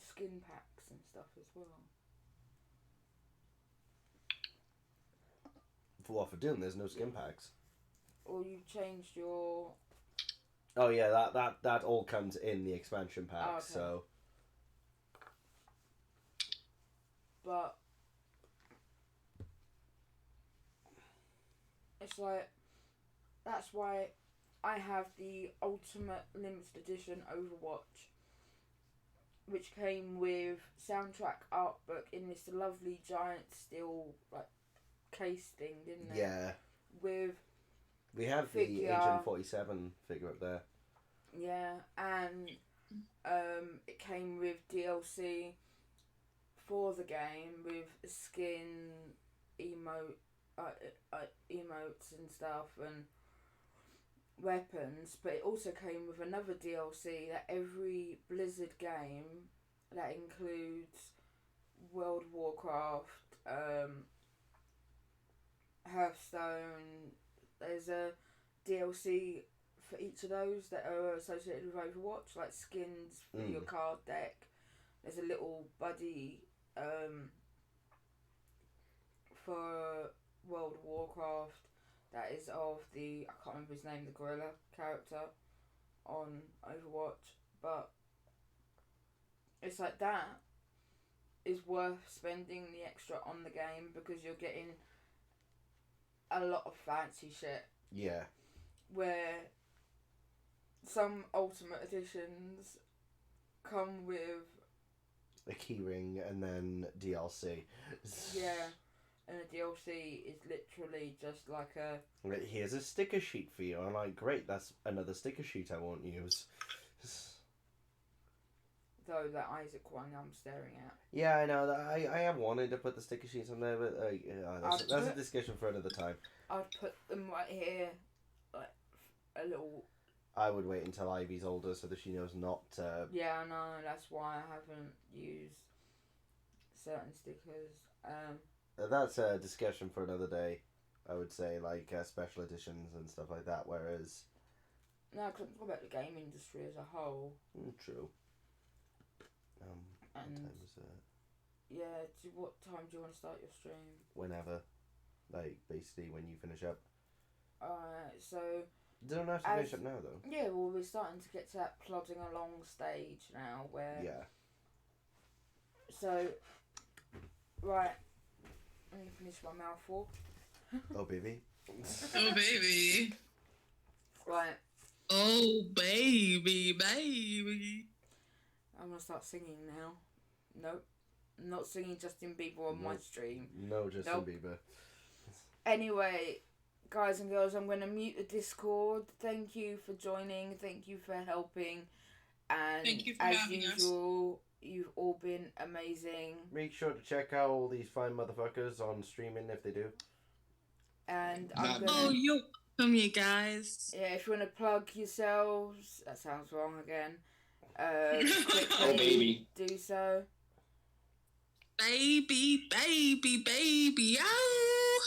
skin packs and stuff as well. For what, for Doom? There's no skin packs. Or you changed your. Oh yeah, that all comes in the expansion pack. Oh, okay. So. But it's like, that's why I have the Ultimate Limited Edition Overwatch, which came with soundtrack art book in this lovely giant steel like case thing, didn't it? Yeah. With we have figure, the Agent 47 figure up there. Yeah, and it came with DLC for the game with skin, emotes and stuff and weapons, but it also came with another DLC that every Blizzard game that includes World of Warcraft, Hearthstone. There's a DLC for each of those that are associated with Overwatch, like skins for your card deck. There's a little buddy for World of Warcraft that is of the, I can't remember his name, the gorilla character on Overwatch, but it's like that is worth spending the extra on the game because you're getting a lot of fancy shit. Yeah. Where some Ultimate Editions come with a keyring and then DLC. Yeah, and the DLC is literally just like a. Here's a sticker sheet for you. I'm like, great, that's another sticker sheet I won't use. Though that Isaac one I'm staring at. Yeah, I know. I have wanted to put the sticker sheets on there, but that's a discussion for another time. I'd put them right here, like a little. I would wait until Ivy's older so that she knows not to. Yeah, I know. That's why I haven't used certain stickers. That's a discussion for another day. I would say, like special editions and stuff like that. Whereas. No, because I'm talking about the game industry as a whole. True. And what time is it? Yeah, what time do you want to start your stream? Whenever. Like, basically when you finish up. Alright, so. Don't have to finish up now, though. Yeah, well, we're starting to get to that plodding along stage now where. Yeah. So. Right. I'm going to finish my mouthful. Oh, baby. Oh, baby. Right. Oh, baby, baby. I'm going to start singing now. Nope. I'm not singing Justin Bieber on my stream. No Justin Bieber. Anyway, guys and girls, I'm going to mute the Discord. Thank you for joining. Thank you for helping. And thank you for as having usual, you've all been amazing. Make sure to check out all these fine motherfuckers on streaming if they do. And I'm going to... Oh, you're welcome, you guys. Yeah, if you want to plug yourselves, that sounds wrong again. Quickly Oh, baby. do so. Baby, baby, baby, oh!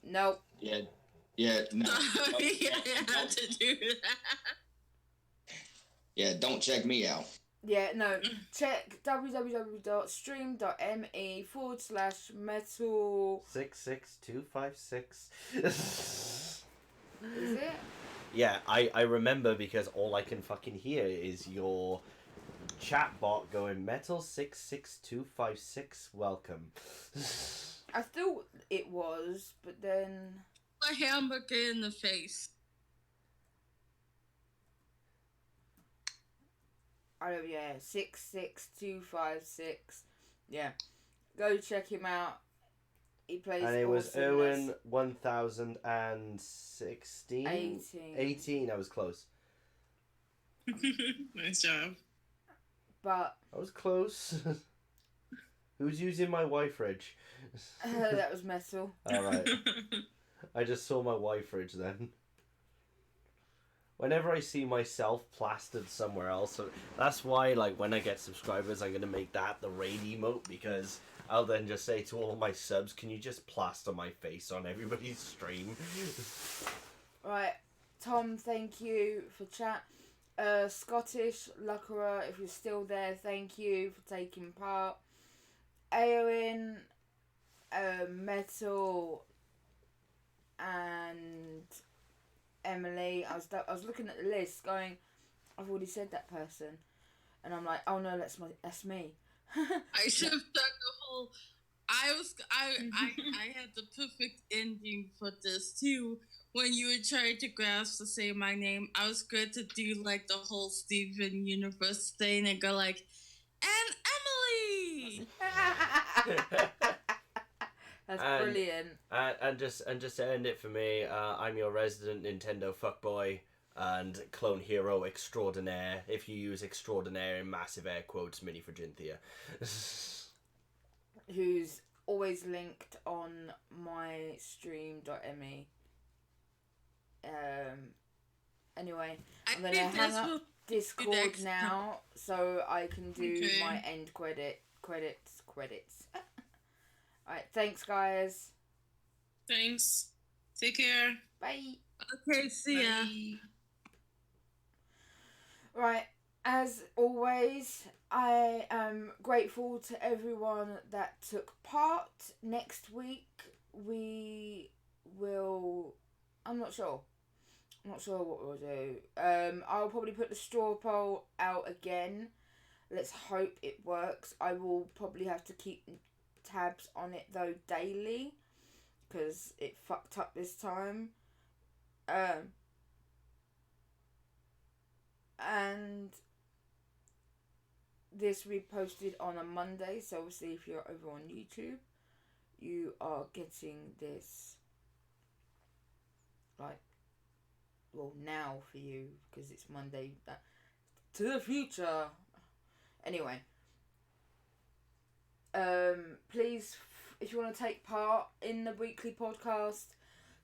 Nope. Yeah, no. Yeah, I had to do that. Yeah, don't check me out. Yeah, no. Check www.stream.me/metal. 66256. Is it? Yeah, I remember because all I can fucking hear is your chat bot going metal 66256 welcome. I thought it was, but then A hamburger in the face. oh yeah, 66256. Yeah, go check him out. He plays. And it was awesomeness. Owen 1016. 18. I was close. Nice job. But I was close. Who's using my Y-fridge? that was metal. Alright. I just saw my Y-fridge then. Whenever I see myself plastered somewhere else, so that's why, like, when I get subscribers, I'm gonna make that the raid emote, because I'll then just say to all my subs, can you just plaster my face on everybody's stream? Right, Tom, thank you for chat. Scottish Luckerer, if you're still there, thank you for taking part. Eowyn, Metal, and Emily. I was looking at the list, going, I've already said that person, and I'm like, oh no, that's me. I should have done the whole. I had the perfect ending for this too. When you were trying to grasp to say my name, I was going to do like the whole Steven Universe thing and go like, and Emily. That's brilliant. And just to end it for me, I'm your resident Nintendo fuckboy and clone hero extraordinaire. If you use extraordinaire in massive air quotes, Mini Friginthia. Who's always linked on my stream.me. Anyway, I'm going to hang up Discord now so I can do my end credits. Alright, thanks guys. Thanks. Take care. Bye. Okay, see ya. Bye. Right, as always, I am grateful to everyone that took part. Next week we will... I'm not sure what we'll do. I'll probably put the straw poll out again. Let's hope it works. I will probably have to keep tabs on it though daily, because it fucked up this time. And this will be posted on a Monday, so obviously if you're over on YouTube, you are getting this like, well, now for you, because it's Monday to the future. Anyway, please, if you want to take part in the weekly podcast,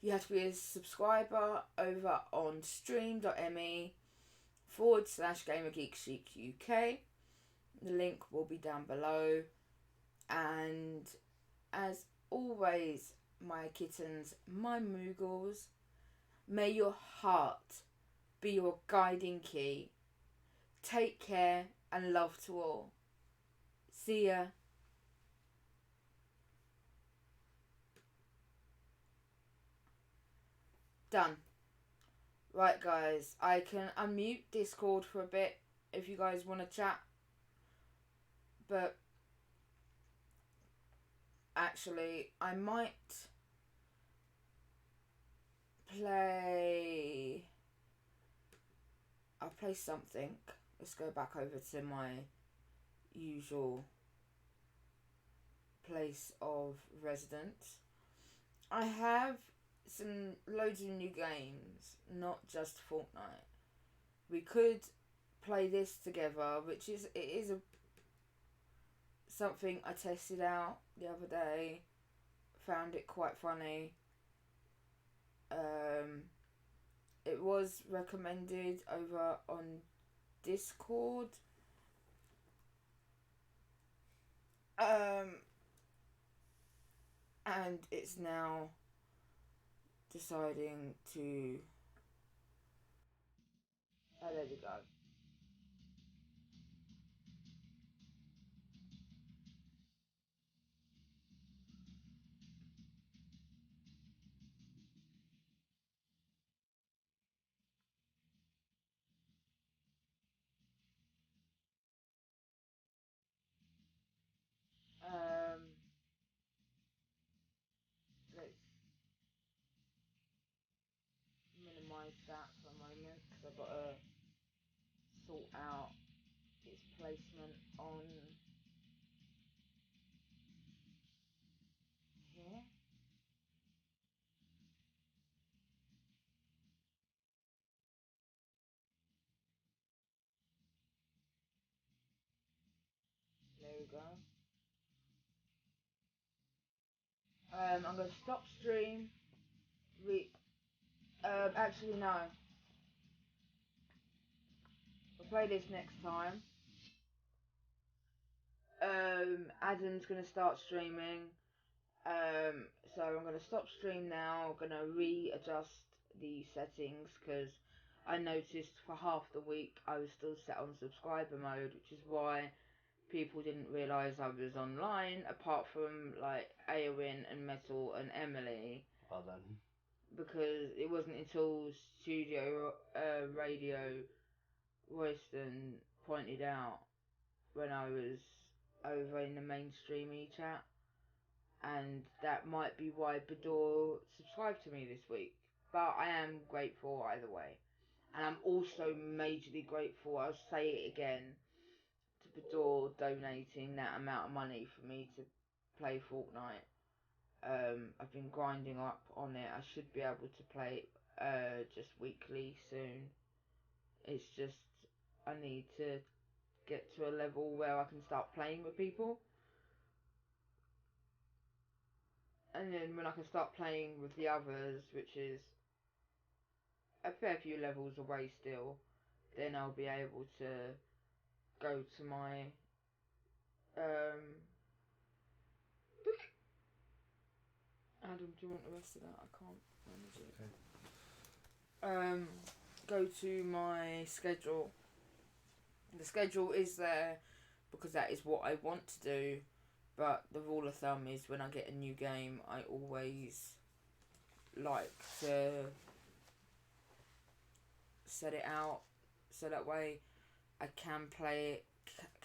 you have to be a subscriber over on stream.me/GamerGeekChicUK. The link will be down below. And as always, my kittens, my Moogles, may your heart be your guiding key. Take care and love to all. See ya. Done. Right guys, I can unmute Discord for a bit if you guys want to chat. But actually, I might play... I'll play something. Let's go back over to my usual place of residence. I have some loads of new games, not just Fortnite. We could play this together, which is something I tested out the other day. Found it quite funny. It was recommended over on Discord. And it's now deciding to... Oh, there we go. Let's minimize that for a moment, because I've got to sort out its placement on here. There we go. I'm going to stop stream. Actually no. We'll play this next time. Adam's gonna start streaming. So I'm gonna stop stream now. I'm gonna readjust the settings because I noticed for half the week I was still set on subscriber mode, which is why people didn't realise I was online, apart from like Aowin and Metal and Emily. Well done. Because it wasn't until Studio Radio Royston pointed out when I was over in the mainstream chat, and that might be why Bador subscribed to me this week. But I am grateful either way, and I'm also majorly grateful, I'll say it again, to Bador donating that amount of money for me to play Fortnite. I've been grinding up on it. I should be able to play just weekly soon. It's just I need to get to a level where I can start playing with people. And then when I can start playing with the others, which is a fair few levels away still, then I'll be able to go to my Adam, do you want the rest of that? I can't manage it. Okay. Go to my schedule. The schedule is there because that is what I want to do, but the rule of thumb is when I get a new game, I always like to set it out so that way I can play it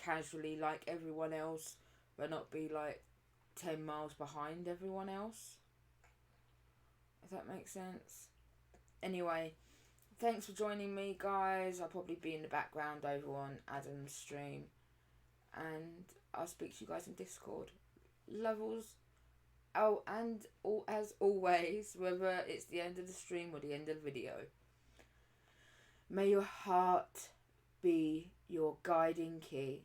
casually like everyone else, but not be like 10 miles behind everyone else. If that makes sense. Anyway, thanks for joining me, guys. I'll probably be in the background over on Adam's stream. And I'll speak to you guys in Discord. Levels. Oh, and as always, whether it's the end of the stream or the end of the video, may your heart be your guiding key.